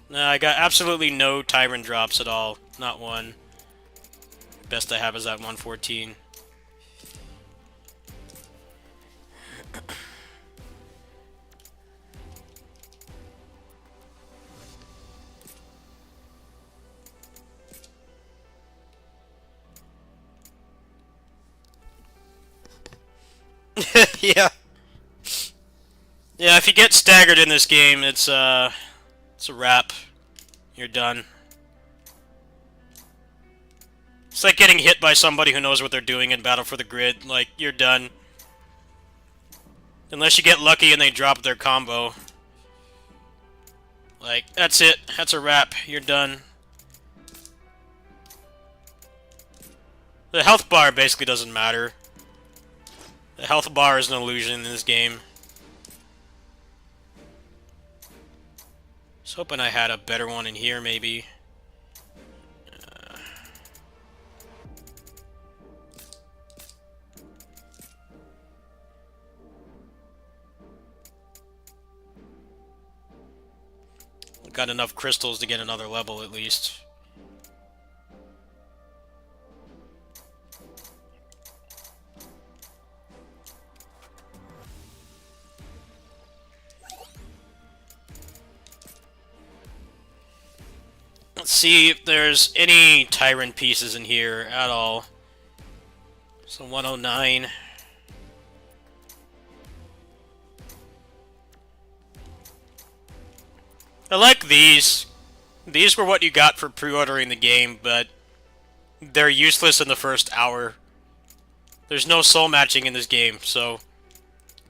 No, I got absolutely no Tyrant drops at all. Not one. Best I have is that 114. Yeah. Yeah, if you get staggered in this game, it's a wrap. You're done. It's like getting hit by somebody who knows what they're doing in Battle for the Grid. Like, you're done. Unless you get lucky and they drop their combo. Like, that's it. That's a wrap. You're done. The health bar basically doesn't matter. The health bar is an illusion in this game. I was hoping I had a better one in here, maybe. Got enough crystals to get another level, at least. Let's see if there's any Tyrant pieces in here at all. So 109. I like these. These were what you got for pre-ordering the game, but they're useless in the first hour. There's no soul matching in this game, so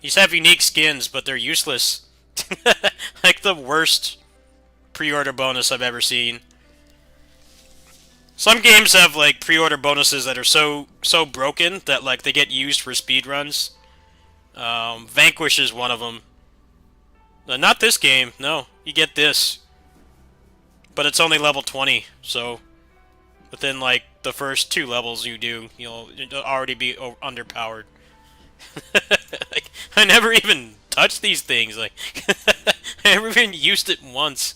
these have unique skins, but they're useless. Like the worst pre-order bonus I've ever seen. Some games have like pre-order bonuses that are so broken that like they get used for speedruns. Vanquish is one of them. Not this game, no. You get this. But it's only level 20, so within like the first 2 levels you'll already be underpowered. Like, I never even touched these things. Like, I never even used it once.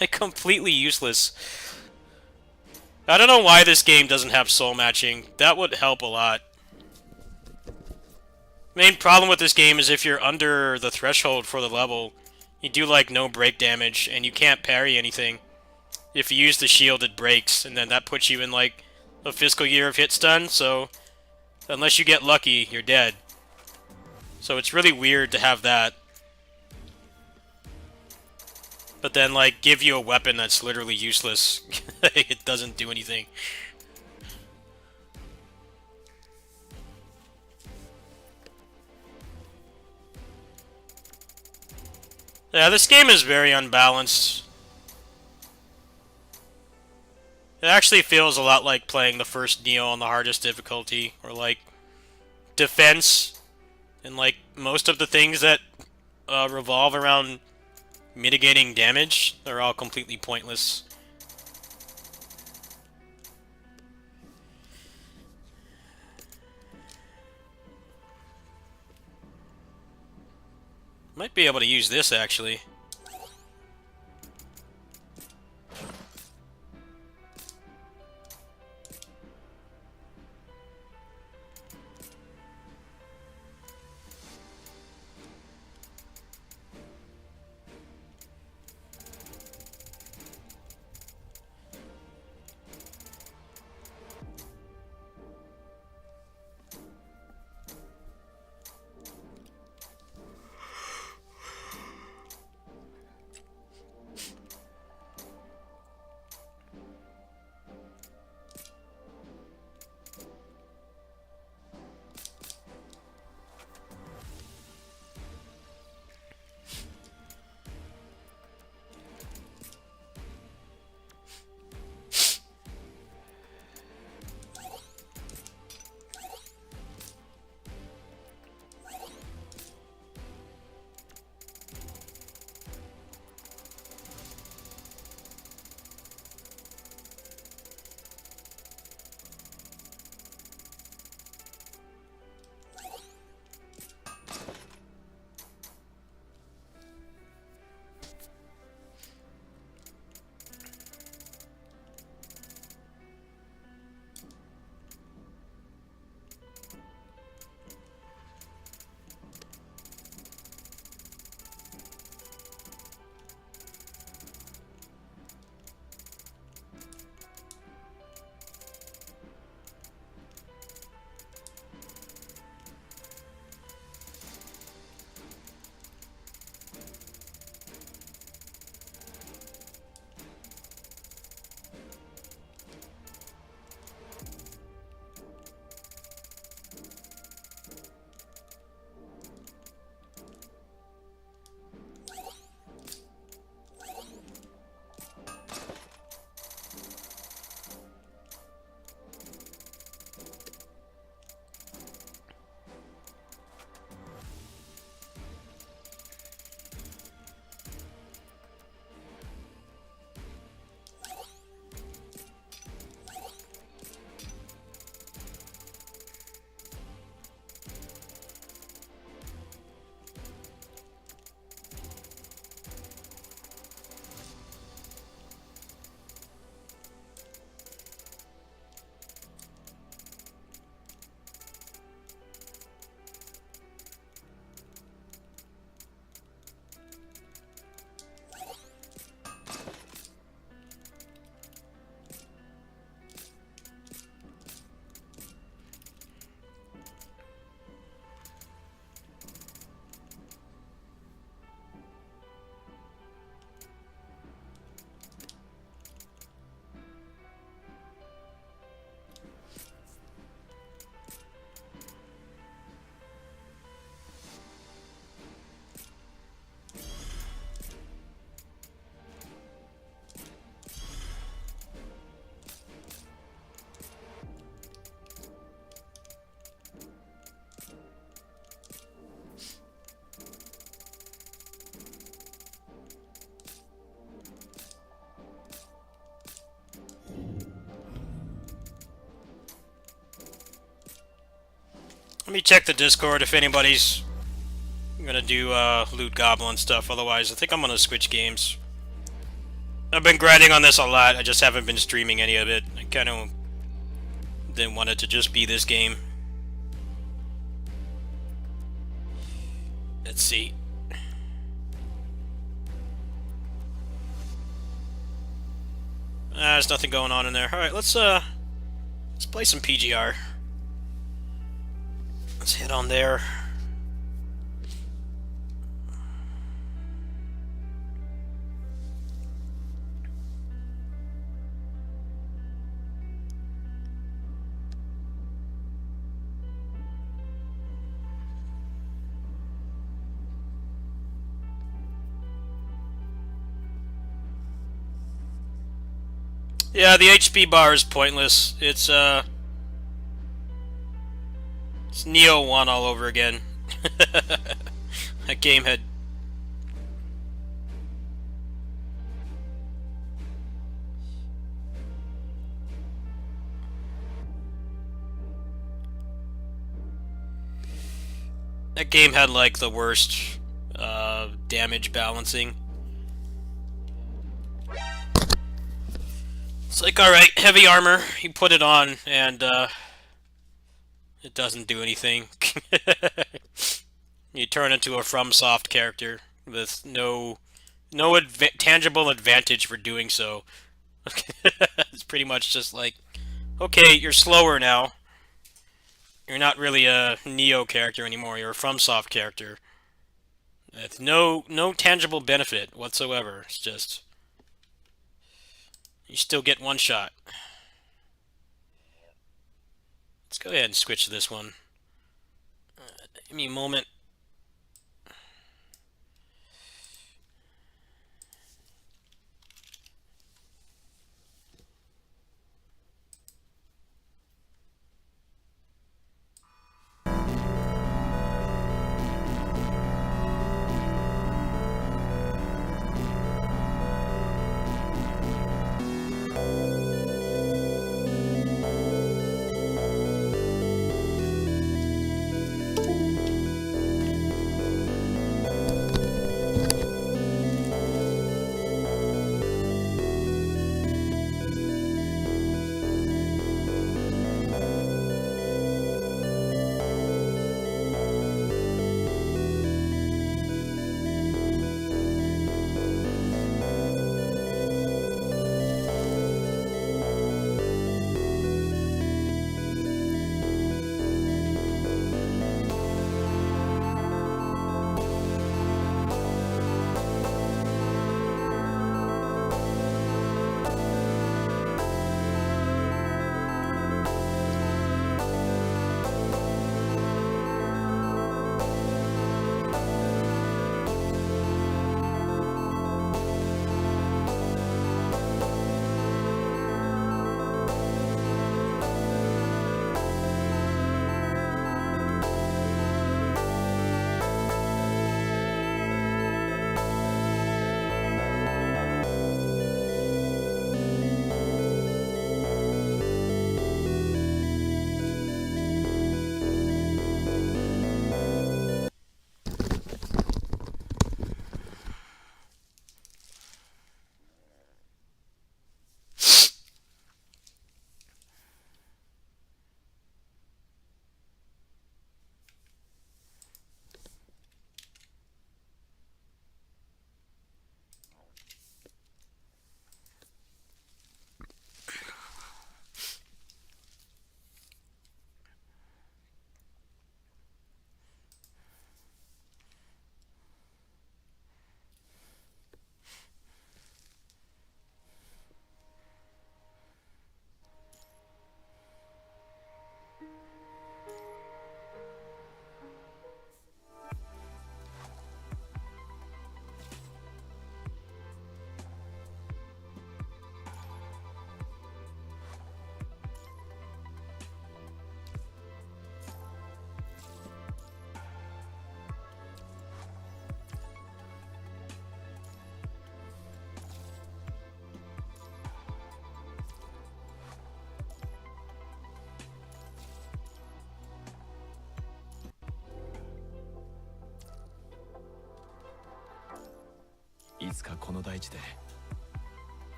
Like, completely useless. I don't know why this game doesn't have soul matching. That would help a lot. Main problem with this game is if you're under the threshold for the level, you do like no break damage, and you can't parry anything. If you use the shield, it breaks, and then that puts you in like a fiscal year of hit stun, so unless you get lucky, you're dead. So it's really weird to have that. But then, like, give you a weapon that's literally useless. It doesn't do anything. Yeah, this game is very unbalanced. It actually feels a lot like playing the first Neo on the hardest difficulty, or like defense, and like most of the things that revolve around mitigating damage, they're all completely pointless. Might be able to use this actually. Let me check the Discord if anybody's gonna do loot goblin stuff. Otherwise, I think I'm gonna switch games. I've been grinding on this a lot. I just haven't been streaming any of it. I kind of didn't want it to just be this game. Let's see. There's nothing going on in there. Alright, let's play some PGR. Let's hit on there. Yeah, the HP bar is pointless. It's Neo 1 all over again. That game had... That game had, like, the worst damage balancing. It's like, alright, heavy armor, you put it on, and it doesn't do anything. You turn into a FromSoft character with no tangible advantage for doing so. It's pretty much just like, okay, you're slower now. You're not really a Neo character anymore. You're a FromSoft character. With no tangible benefit whatsoever. It's just you still get one shot. Let's go ahead and switch to this one. Give me a moment.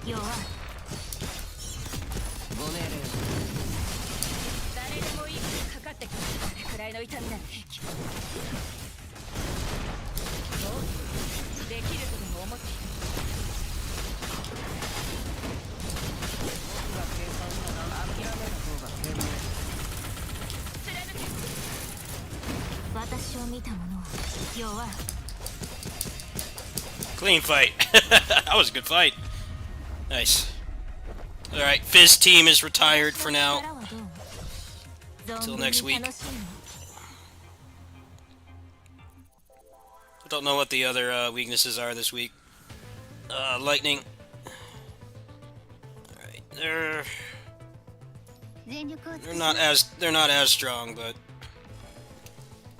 弱い。ご命令を。誰でもいいからかかってくる。これくらいの痛みなら平気。どうできるとでも思っている。僕が計算したなら諦める方が賢明。貫け。私を見た者は弱い。Clean fight. That was a good fight. Nice. Alright, Fizz team is retired for now. Until next week. I don't know what the other weaknesses are this week. Lightning. Alright, they're not as strong, but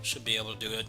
should be able to do it.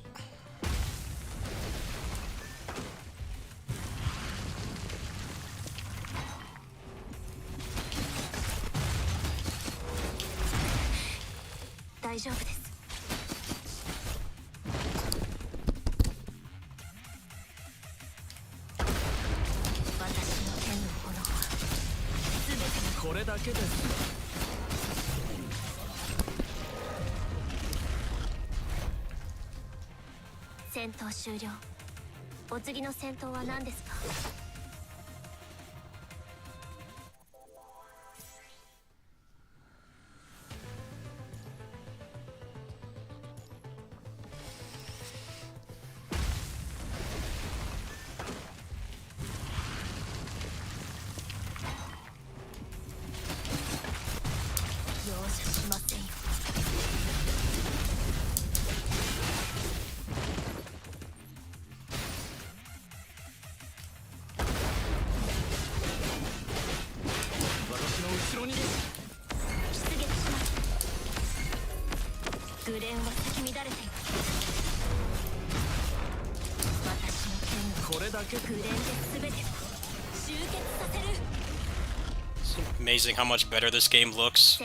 It's amazing how much better this game looks.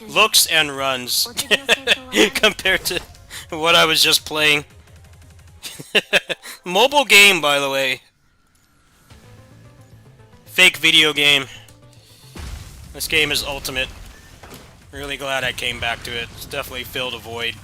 Looks and runs compared to what I was just playing. Mobile game, by the way. Fake video game. This game is ultimate. Really glad I came back to it. It's definitely filled a void.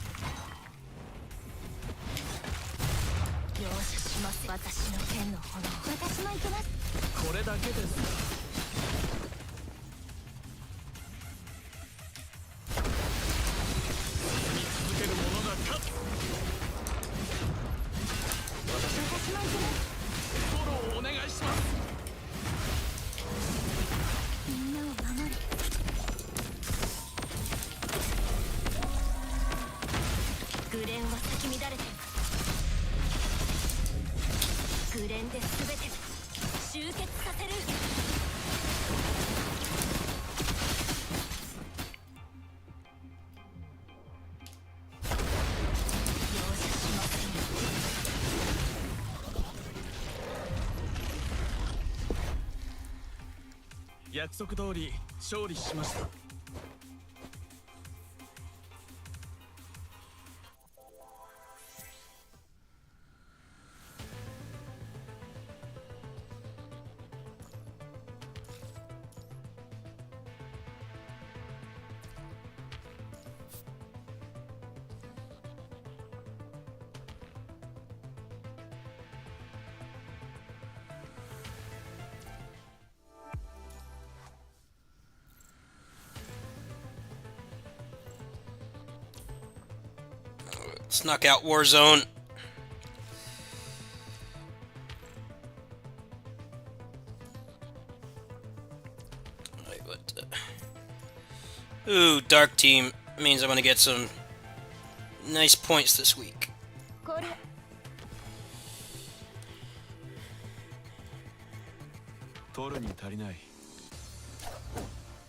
Let's knock out Warzone. Ooh, Dark Team means I'm gonna get some nice points this week.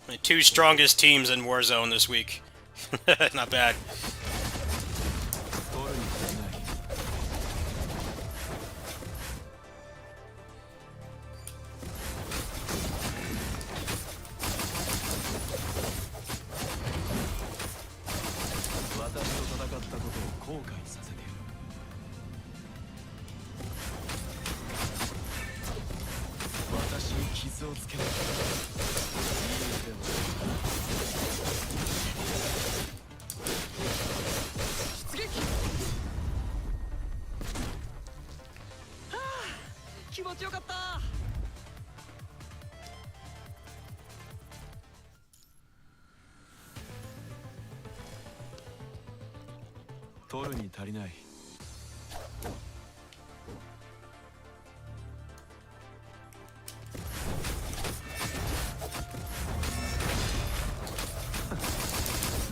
My two strongest teams in Warzone this week. Not bad. ちよかった。取るに足りない。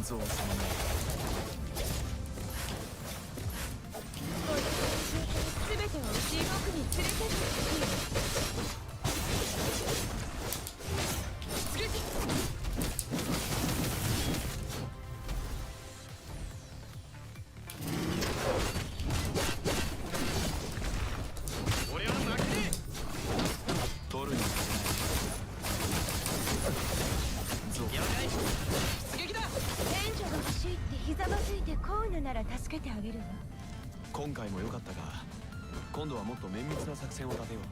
ゾウ様の全てを地獄に連れて俺は負けね取るに足りない。ゾウえ。了解。出撃だ。援助が欲しいってひざまずいてこういうのなら助けてあげるわ。今回も良かったが、今度はもっと綿密な作戦を立てよう。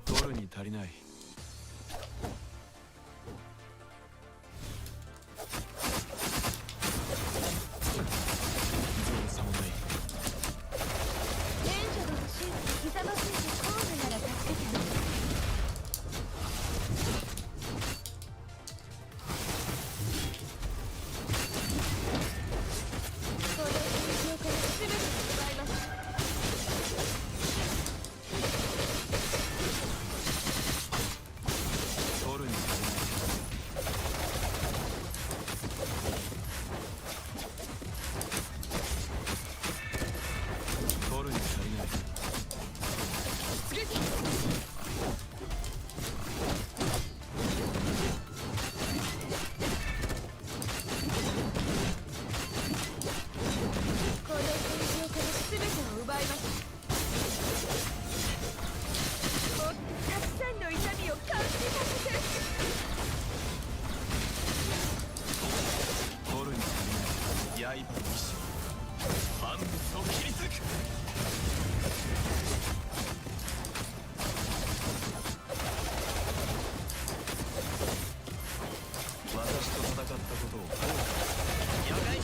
取るに足りない。ゾウ様ない。援助が欲しいってひざまずいてこういうのなら助けてあげる。この戦場から全てを奪います。取るに足りない。取るに足りない。出撃。この戦場から全てを奪います。もっとたくさんの痛みを感じさせて。取るに足りない。刃の騎士万物を切り裂く。私と戦ったことを後悔。了解。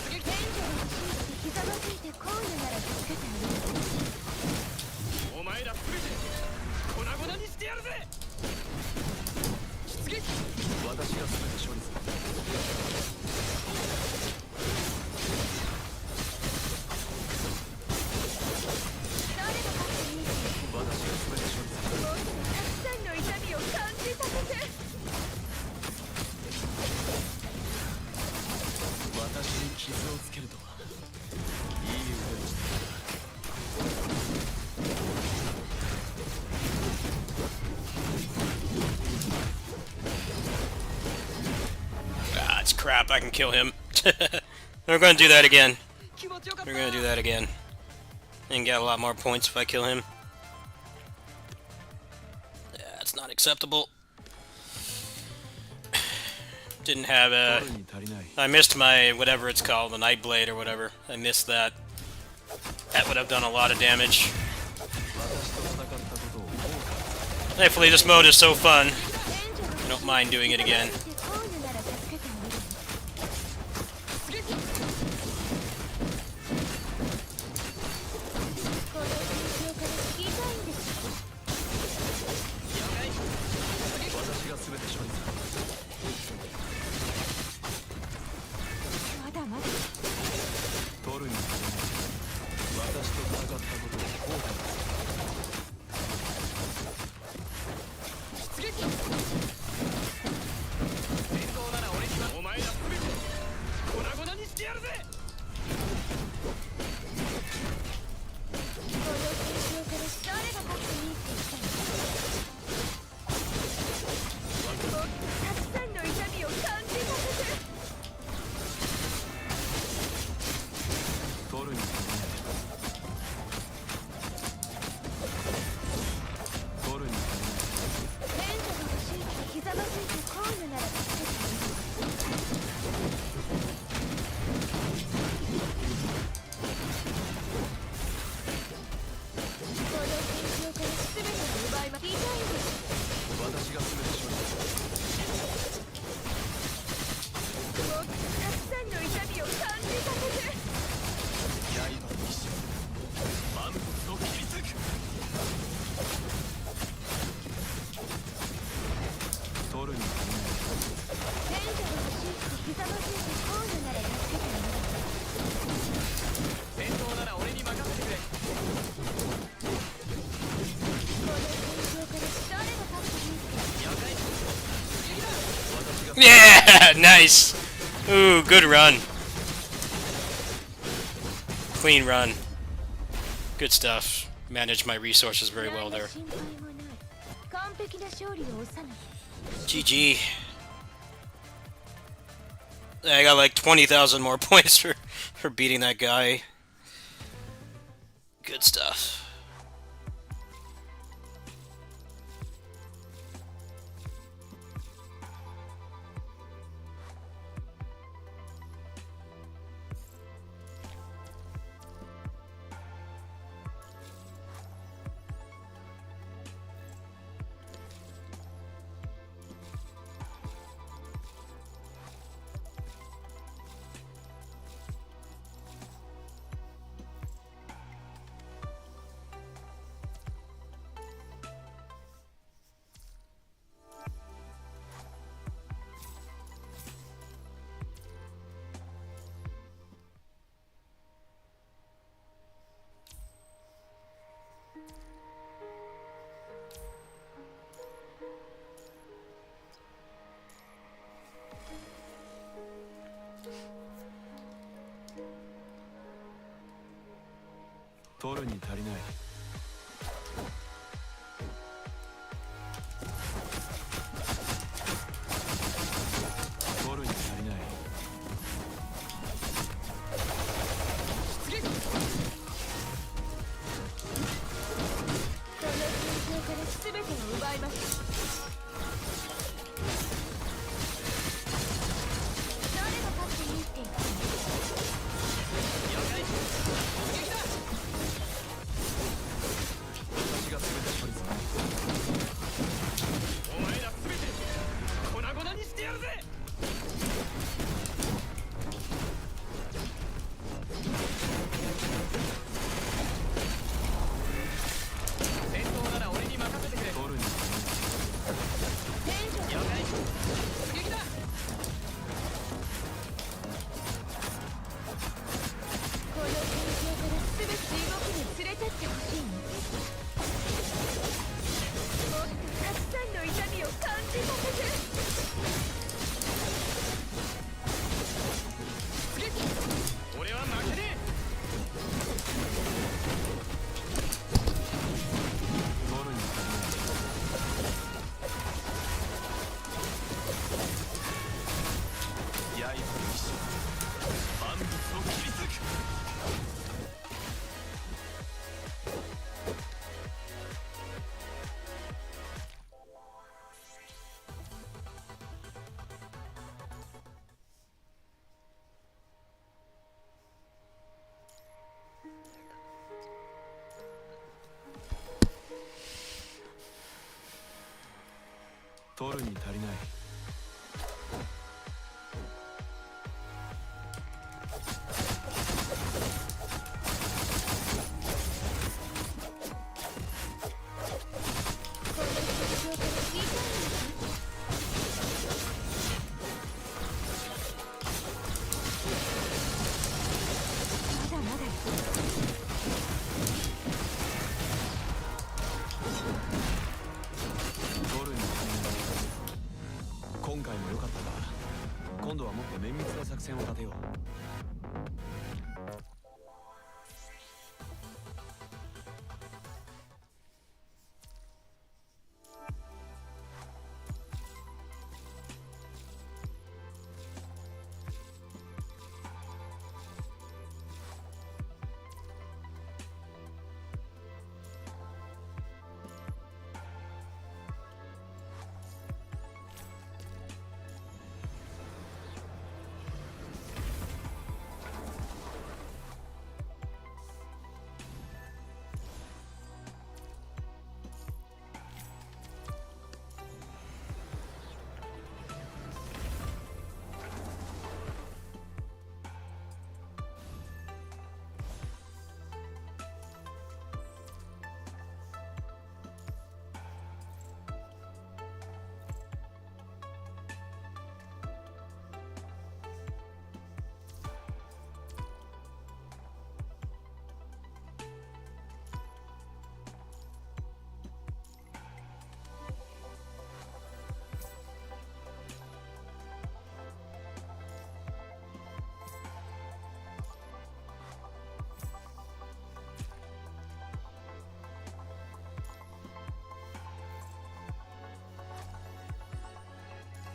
出撃。援助が欲しいってひざまずいてこういうのなら助けてあげる。お前ら全て粉々にしてやるぜ。出撃。私が全て処理する。誰が勝っていいって私が全て処理する。もっとたくさんの痛みを感じさせて。私に傷をつけるとはいい腕をしていた。 Ah, it's crap. I can kill him. We're gonna do that again. 気持ちよかった。 We're gonna do that again. And get a lot more points if I kill him. Yeah, that's not acceptable. Didn't have a... 取るに足りない。 I missed my, whatever it's called, the Night Blade or whatever. I missed that. That would have done a lot of damage. 私と戦ったことを後悔。 Thankfully, this mode is so fun. I don't mind doing it again. こういうのなら助けてあげる。出撃。この戦場から聞きたいんです。了解。出撃。私が全て処理する。 まだまだ。取るに足りない。私と戦ったことを後悔。 出撃。戦闘なら俺にはお前ら全て粉々にしてやるぜ。この戦場から誰が勝っていいって言ったの。もっとたくさんの痛みを感じさせて。 取るに足りない。Yeah, nice. Ooh, good run. Clean run. Good stuff. Managed my resources very well there. 心配もない完璧な勝利を収め GG. I got like 20,000 more points for beating that guy. Good stuff.取るに足りない。取るに足りない。その緊張から全てを奪います誰が勝っていいって言ったの私が全て取るぞ。お前ら全て粉々にしてやるぜ。戦闘なら俺に任せてくれ。取るに足テンション了解。出撃だ。この緊張から全て地獄に連れてってほしいのもっとたくさんの痛みを感じさせて俺は負けねえ。取るに足りない。刃の一瞬、万物を切り裂く。取るに足りない。この緊張から聞いたんだまだまだ取るに足りない。今回も良かったが、今度はもっと綿密な作戦を立てよう。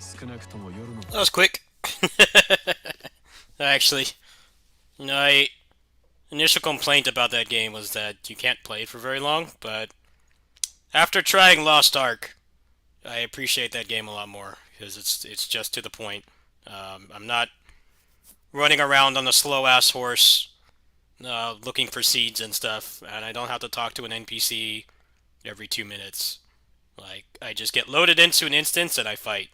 少なくとも夜の That was quick. Actually, I initial complaint about that game was that you can't play it for very long, but after trying Lost Ark, I appreciate that game a lot more because it's just to the point. I'm not running around on a slow ass horse looking for seeds and stuff, and I don't have to talk to an NPC every 2 minutes. Like, I just get loaded into an instance and I fight.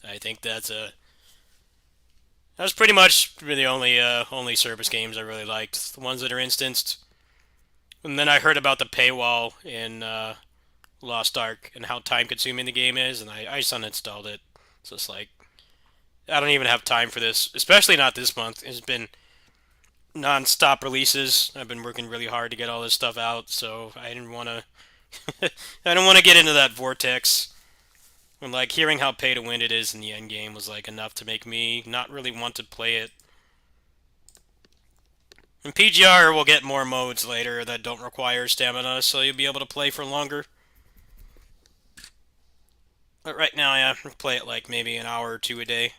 I think that's pretty much the only service games I really liked. The ones that are instanced. And then I heard about the paywall in Lost Ark and how time consuming the game is, and I just uninstalled it. So it's like, I don't even have time for this, especially not this month. It's been non-stop releases. I've been working really hard to get all this stuff out, so I didn't want to I don't want to get into that vortex. And like hearing how pay to win it is in the end game was like enough to make me not really want to play it. And PGR will get more modes later that don't require stamina, so you'll be able to play for longer. But right now, yeah, I play it like maybe an hour or two a day.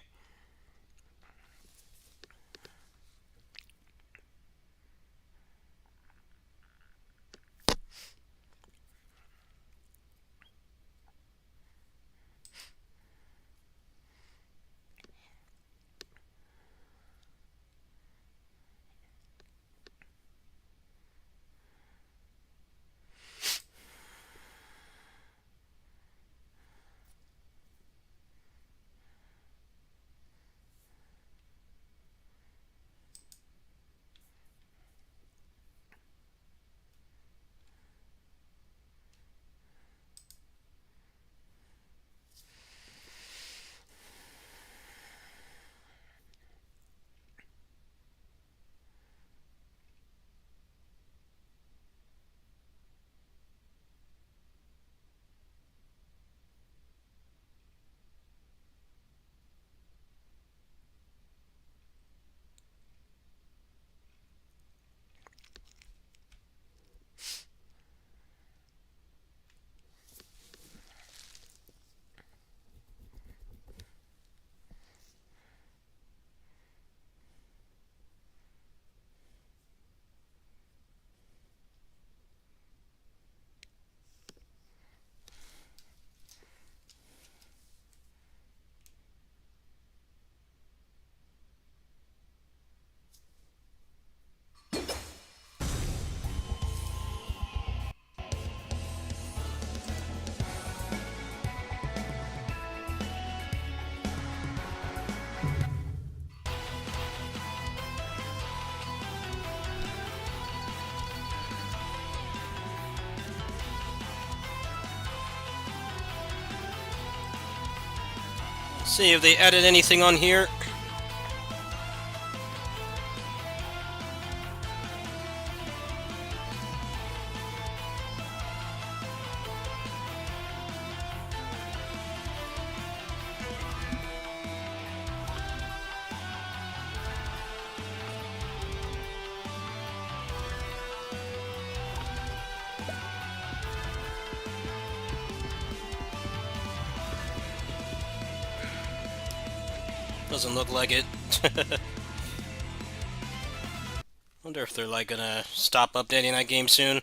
See if they added anything on here. Doesn't look like it. Wonder if they're like gonna stop updating that game soon.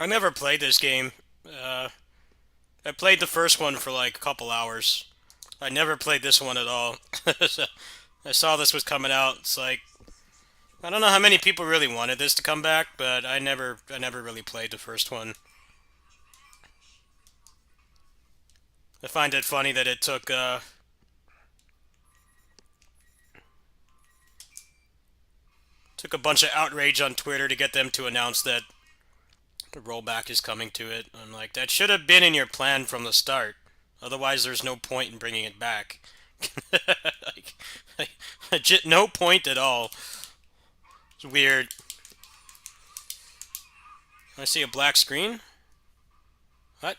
I never played this game. I played the first one for like a couple hours. I never played this one at all. So, I saw this was coming out. It's like I don't know how many people really wanted this to come back, but I never really played the first one. I find it funny that it took a bunch of outrage on Twitter to get them to announce that the rollback is coming to it. I'm like, that should have been in your plan from the start. Otherwise, there's no point in bringing it back. like, legit, no point at all. It's weird. I see a black screen? What?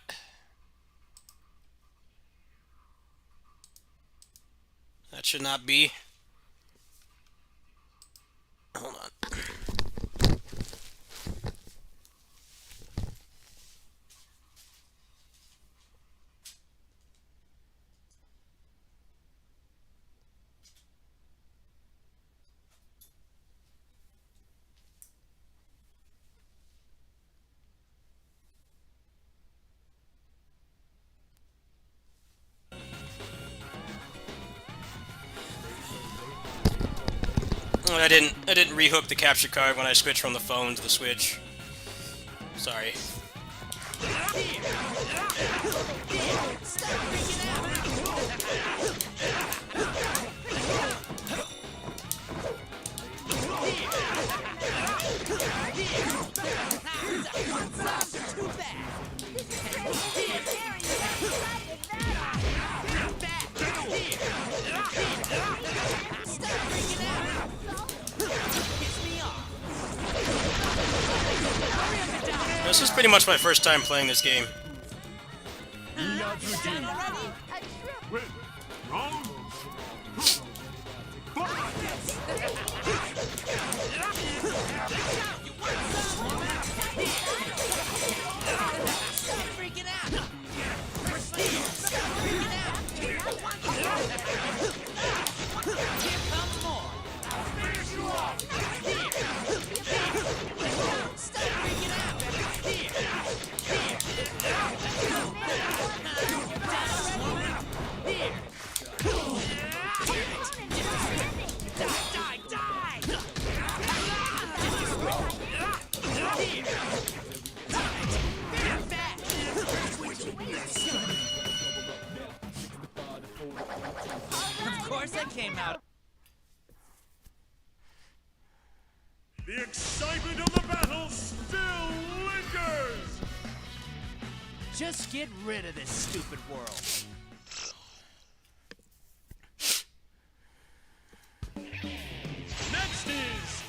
That should not be. Hold on. I didn't rehook the capture card when I switched from the phone to the Switch. Sorry. This is pretty much my first time playing this game. Wait, wrong? Of course I came out. The excitement of the battle still lingers! Just get rid of this stupid world. Next is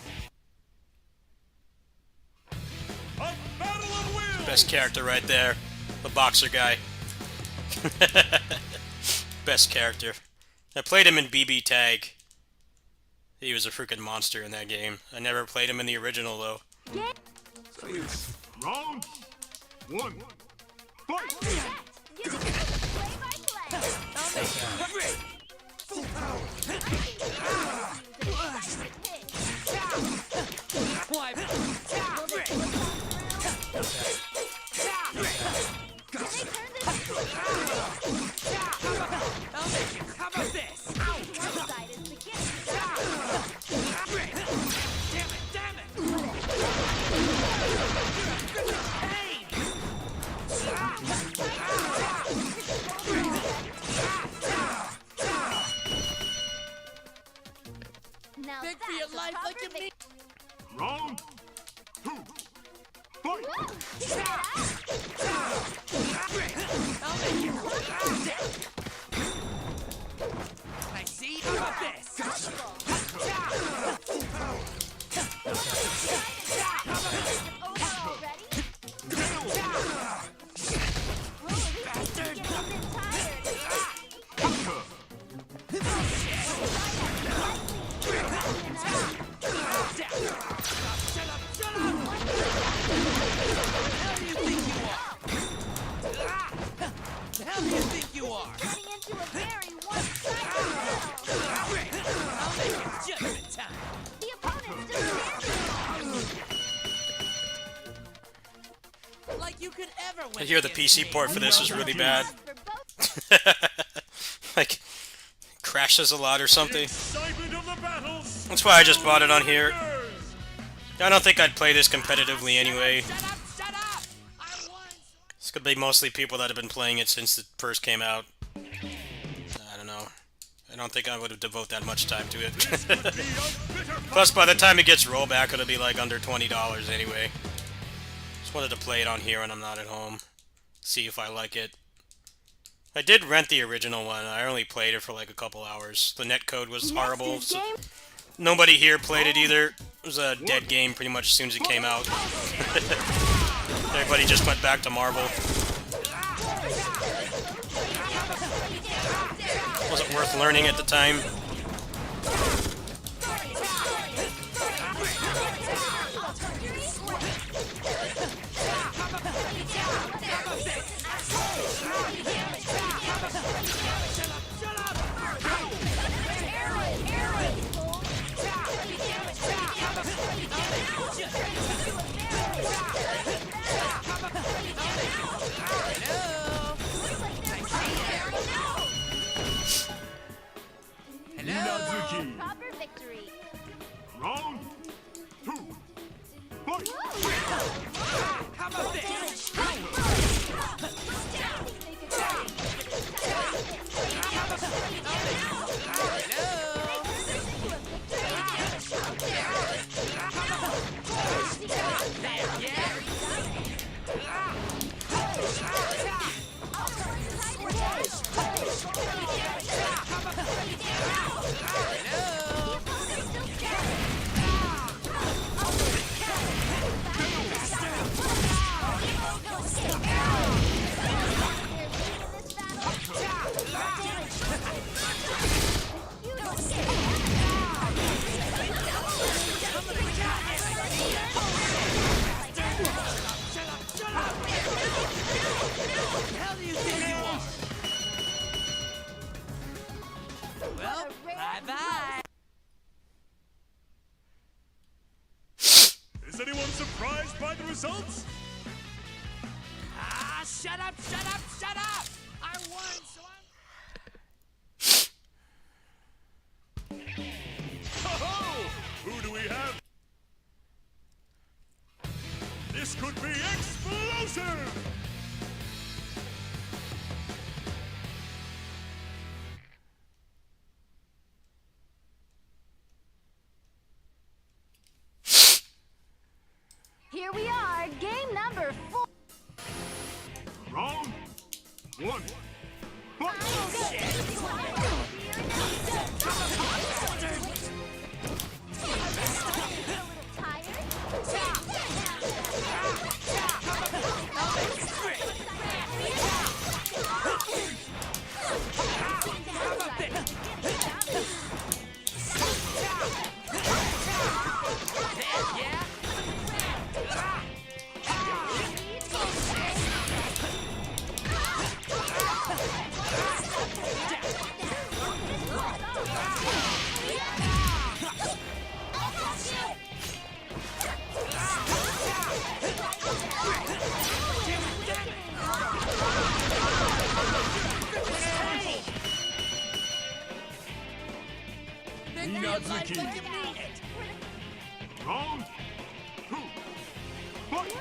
a battle of wills! Best character right there. The boxer guy. Best character. I played him in BB Tag. He was a freaking monster in that game. I never played him in the original though. Round one. Fight! How about this? Damn it! Now Big for your life like you mean. Round two. Fight! I see. How about this? Over already? Bastard! Tired. Shut up! I hear the PC port for this is really bad. Like, crashes a lot or something. Excitement of the battles. That's why I just bought it on here. I don't think I'd play this competitively anyway. This could be mostly people that have been playing it since it first came out. I don't know. I don't think I would have devoted that much time to it. Plus, by the time it gets rollback, it'll be like under $20 anyway. Just wanted to play it on here when I'm not at home. See if I like it. I did rent the original one. I only played it for like a couple hours. The netcode was horrible. So nobody here played it either. It was a dead game pretty much as soon as it came out. Everybody just went back to Marvel. Wasn't worth learning at the time. Inazuki. Proper victory. Round 2. Fight. Well, bye-bye. Is anyone surprised by the results? Ah, shut up, shut up, shut up! I won, so I'm... Ho-ho! Who do we have? This could be explosive! Here we are, game number 4. Round 1. Fight. Inazuki. Round 2. Fight.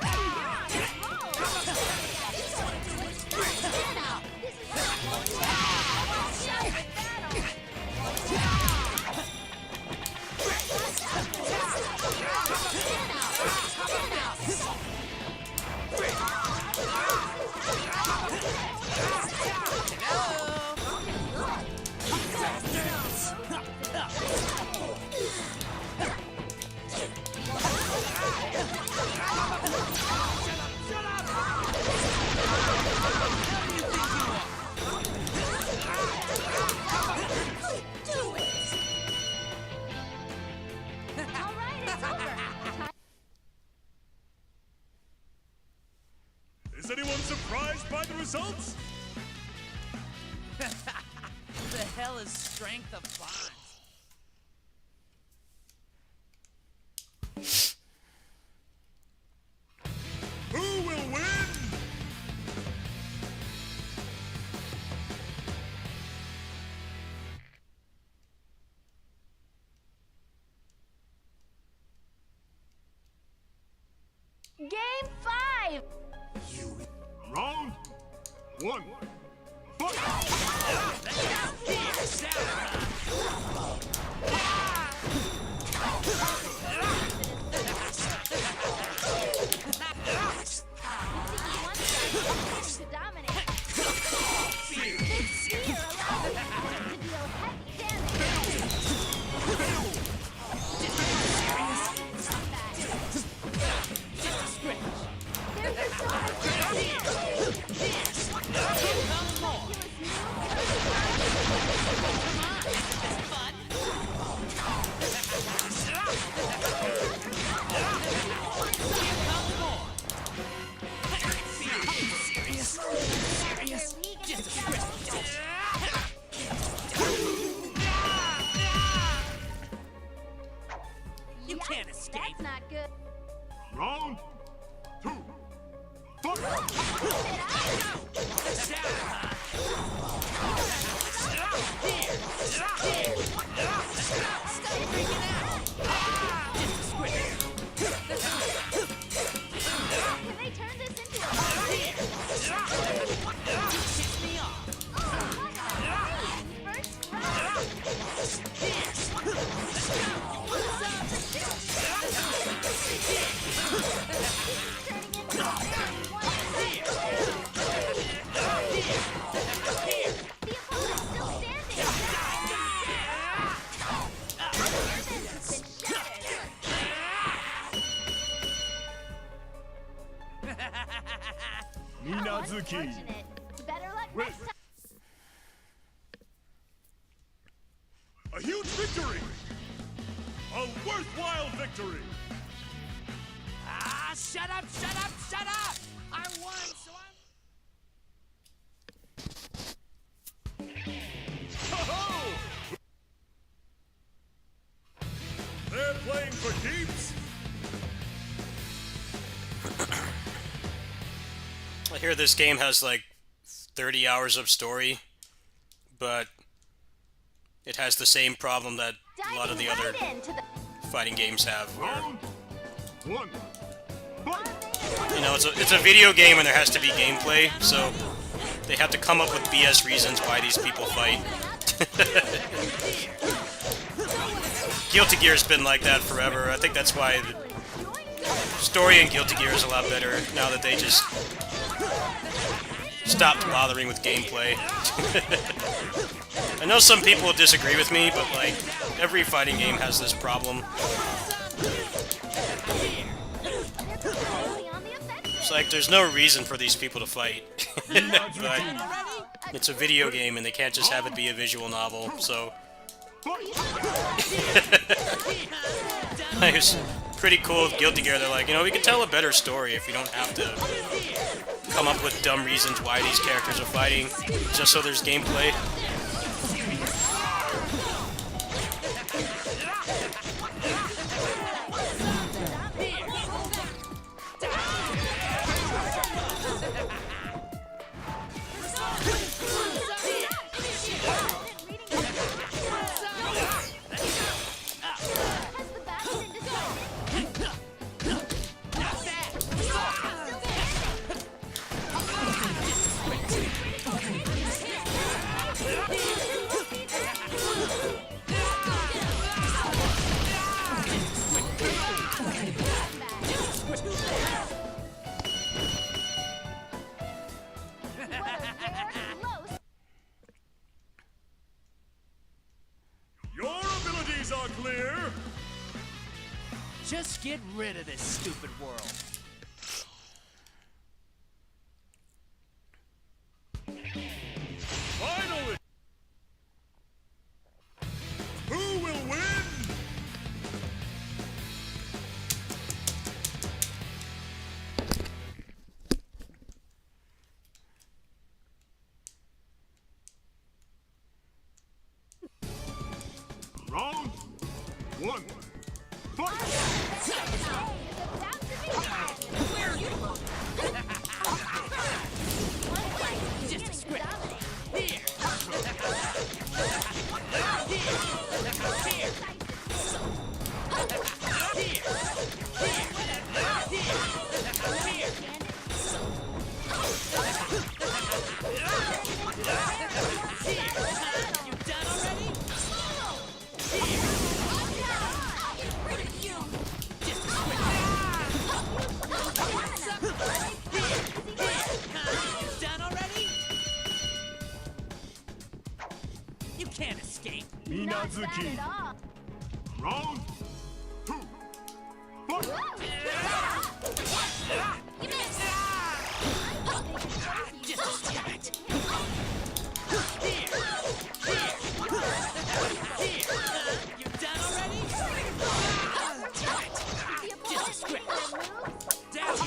Is anyone surprised by the results? The hell is strength of bonds? Who will win? Game 5! Round 1. Fight! To dominate. This spear allows the opponent to deal heavy damage. There's your You can't escape. That's not good. Round 2. Fight! Can they turn this into a party? First round. Turning into a The opponent's still standing. Has been shattered. Minazuki. Unfortunate. Better luck next time. A huge victory! A worthwhile victory! Ah, shut up, shut up, shut up! I won, so I'm... Ho-ho! They're playing for keeps? I hear this game has like 30 hours of story, but it has the same problem that a lot of the other Diving right into the fighting games have, where, Round 1. Fight! you know, it's a video game and there has to be gameplay, so they have to come up with BS reasons why these people fight. Guilty Gear's been like that forever. I think that's why the story in Guilty Gear is a lot better now that they just stopped bothering with gameplay. I know some people will disagree with me, but like every fighting game has this problem. It's like there's no reason for these people to fight. But it's a video game and they can't just have it be a visual novel, so it was pretty cool with Guilty Gear. They're like, you know, we can tell a better story if we don't have to come up with dumb reasons why these characters are fighting, just so there's gameplay. Your abilities are clear! Just get rid of this stupid world. Finally! Who will win? Round 1. Fight! Just a script. Here. Here. Here. can't escape. Not bad Minazuki. at all. Round 2. Fight! You missed. Just damn it. You done already? Damn it. Just a script. Damn it.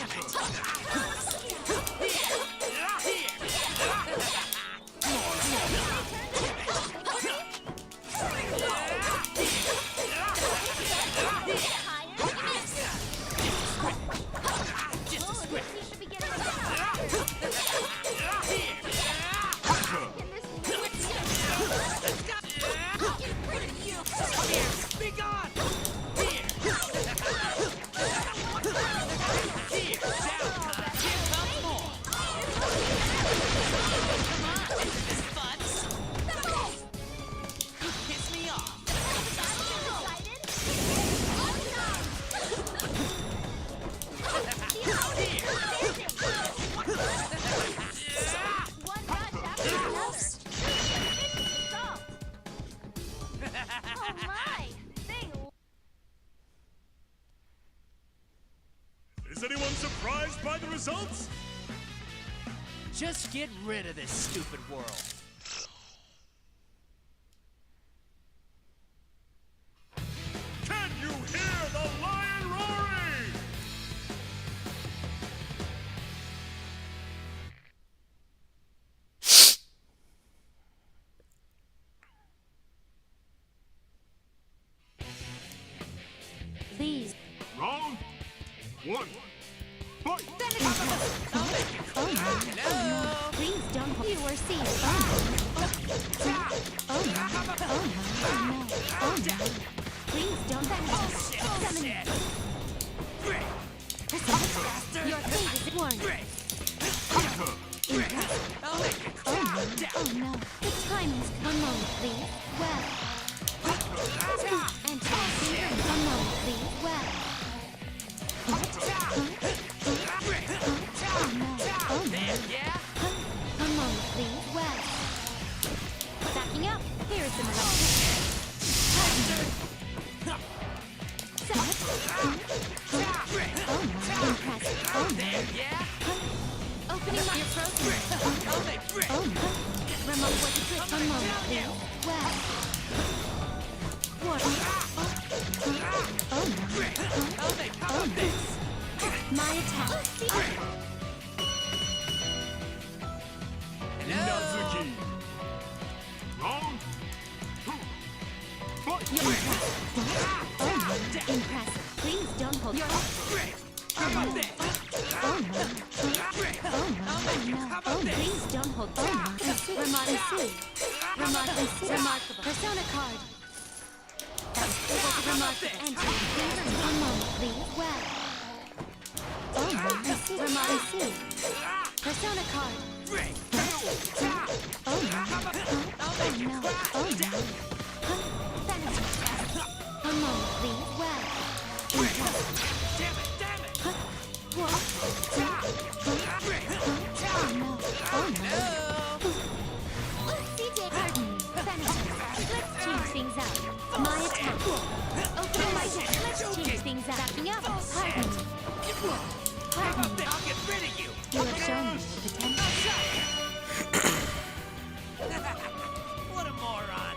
Just a script. You should be getting it. Be gone! One rush after another. Salt. Oh my! They Is anyone surprised by the results? Just get rid of this stupid world. Can you hear the lion roaring? Please. Round 1. Fight! Please don't. You were seen. Please don't. Your fate is warned. Oh no. The time has come on, please. Well. And come on, please. Well. Oh no. Yeah? Come on, please. Well. Backing up. Here is some electric. Oh no. Impressive. Oh no. Yeah? Opening my frozen. Oh no. Remote was a good. Come on, please. Well. What? Oh no. Oh no. My attack. Minazuki. Round 2. Fight! Oh no. Impressive. Please don't hold. Oh no. Oh no. Oh no. Oh, please don't hold. Oh no. Remarkable. Remarkable. Persona card. That was remarkable. Enter. One moment, please. Well. Oh no. Remarkable. Persona card. Oh no. Oh no. Oh no. One moment, please. Well. Damn it! What? Oh no. Oh no. CJ, pardon me. Senator, let's change things up. My attack. Open my deck. Let's change things up. Backing up. Pardon me. Pardon me. I'll get rid of you! You have shown me the potential. What a moron!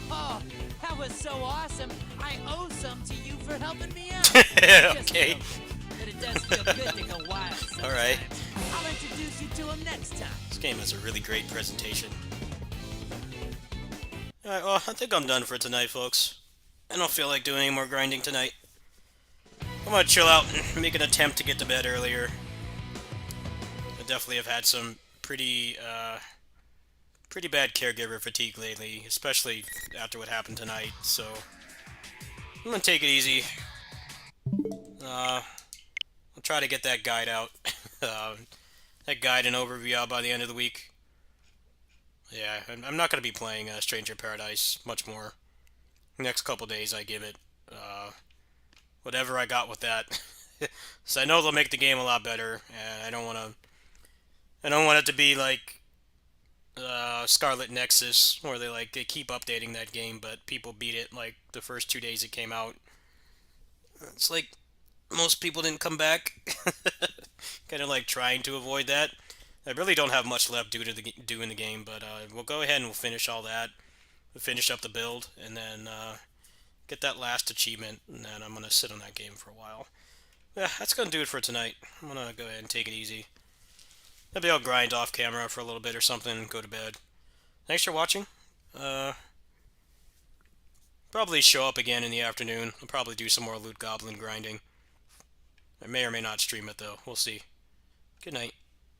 Oh, that was so awesome! I owe some to you for helping me out. Okay. But it does feel good to go wild sometimes. Alright. I'll introduce you to him next time. This game has a really great presentation. Alright, well, I think I'm done for tonight, folks. I don't feel like doing any more grinding tonight. I'm gonna chill out and make an attempt to get to bed earlier. I definitely have had some pretty bad caregiver fatigue lately, especially after what happened tonight, so I'm gonna take it easy. I'll try to get that guide out. That guide and overview out by the end of the week. Yeah, I'm not gonna be playing Stranger Paradise much more. Next couple days, I give it whatever I got with that. So I know they'll make the game a lot better, and I don't want to. I don't want it to be like Scarlet Nexus, where they keep updating that game, but people beat it like the first 2 days it came out. It's like most people didn't come back. Kind of like trying to avoid that. I really don't have much left do in the game, but we'll go ahead and we'll finish all that. We'll finish up the build, and then get that last achievement, and then I'm gonna sit on that game for a while. Yeah, that's gonna do it for tonight. I'm gonna go ahead and take it easy. Maybe I'll grind off camera for a little bit or something and go to bed. Thanks for watching. Probably show up again in the afternoon. I'll probably do some more loot goblin grinding. I may or may not stream it though. We'll see. Good night.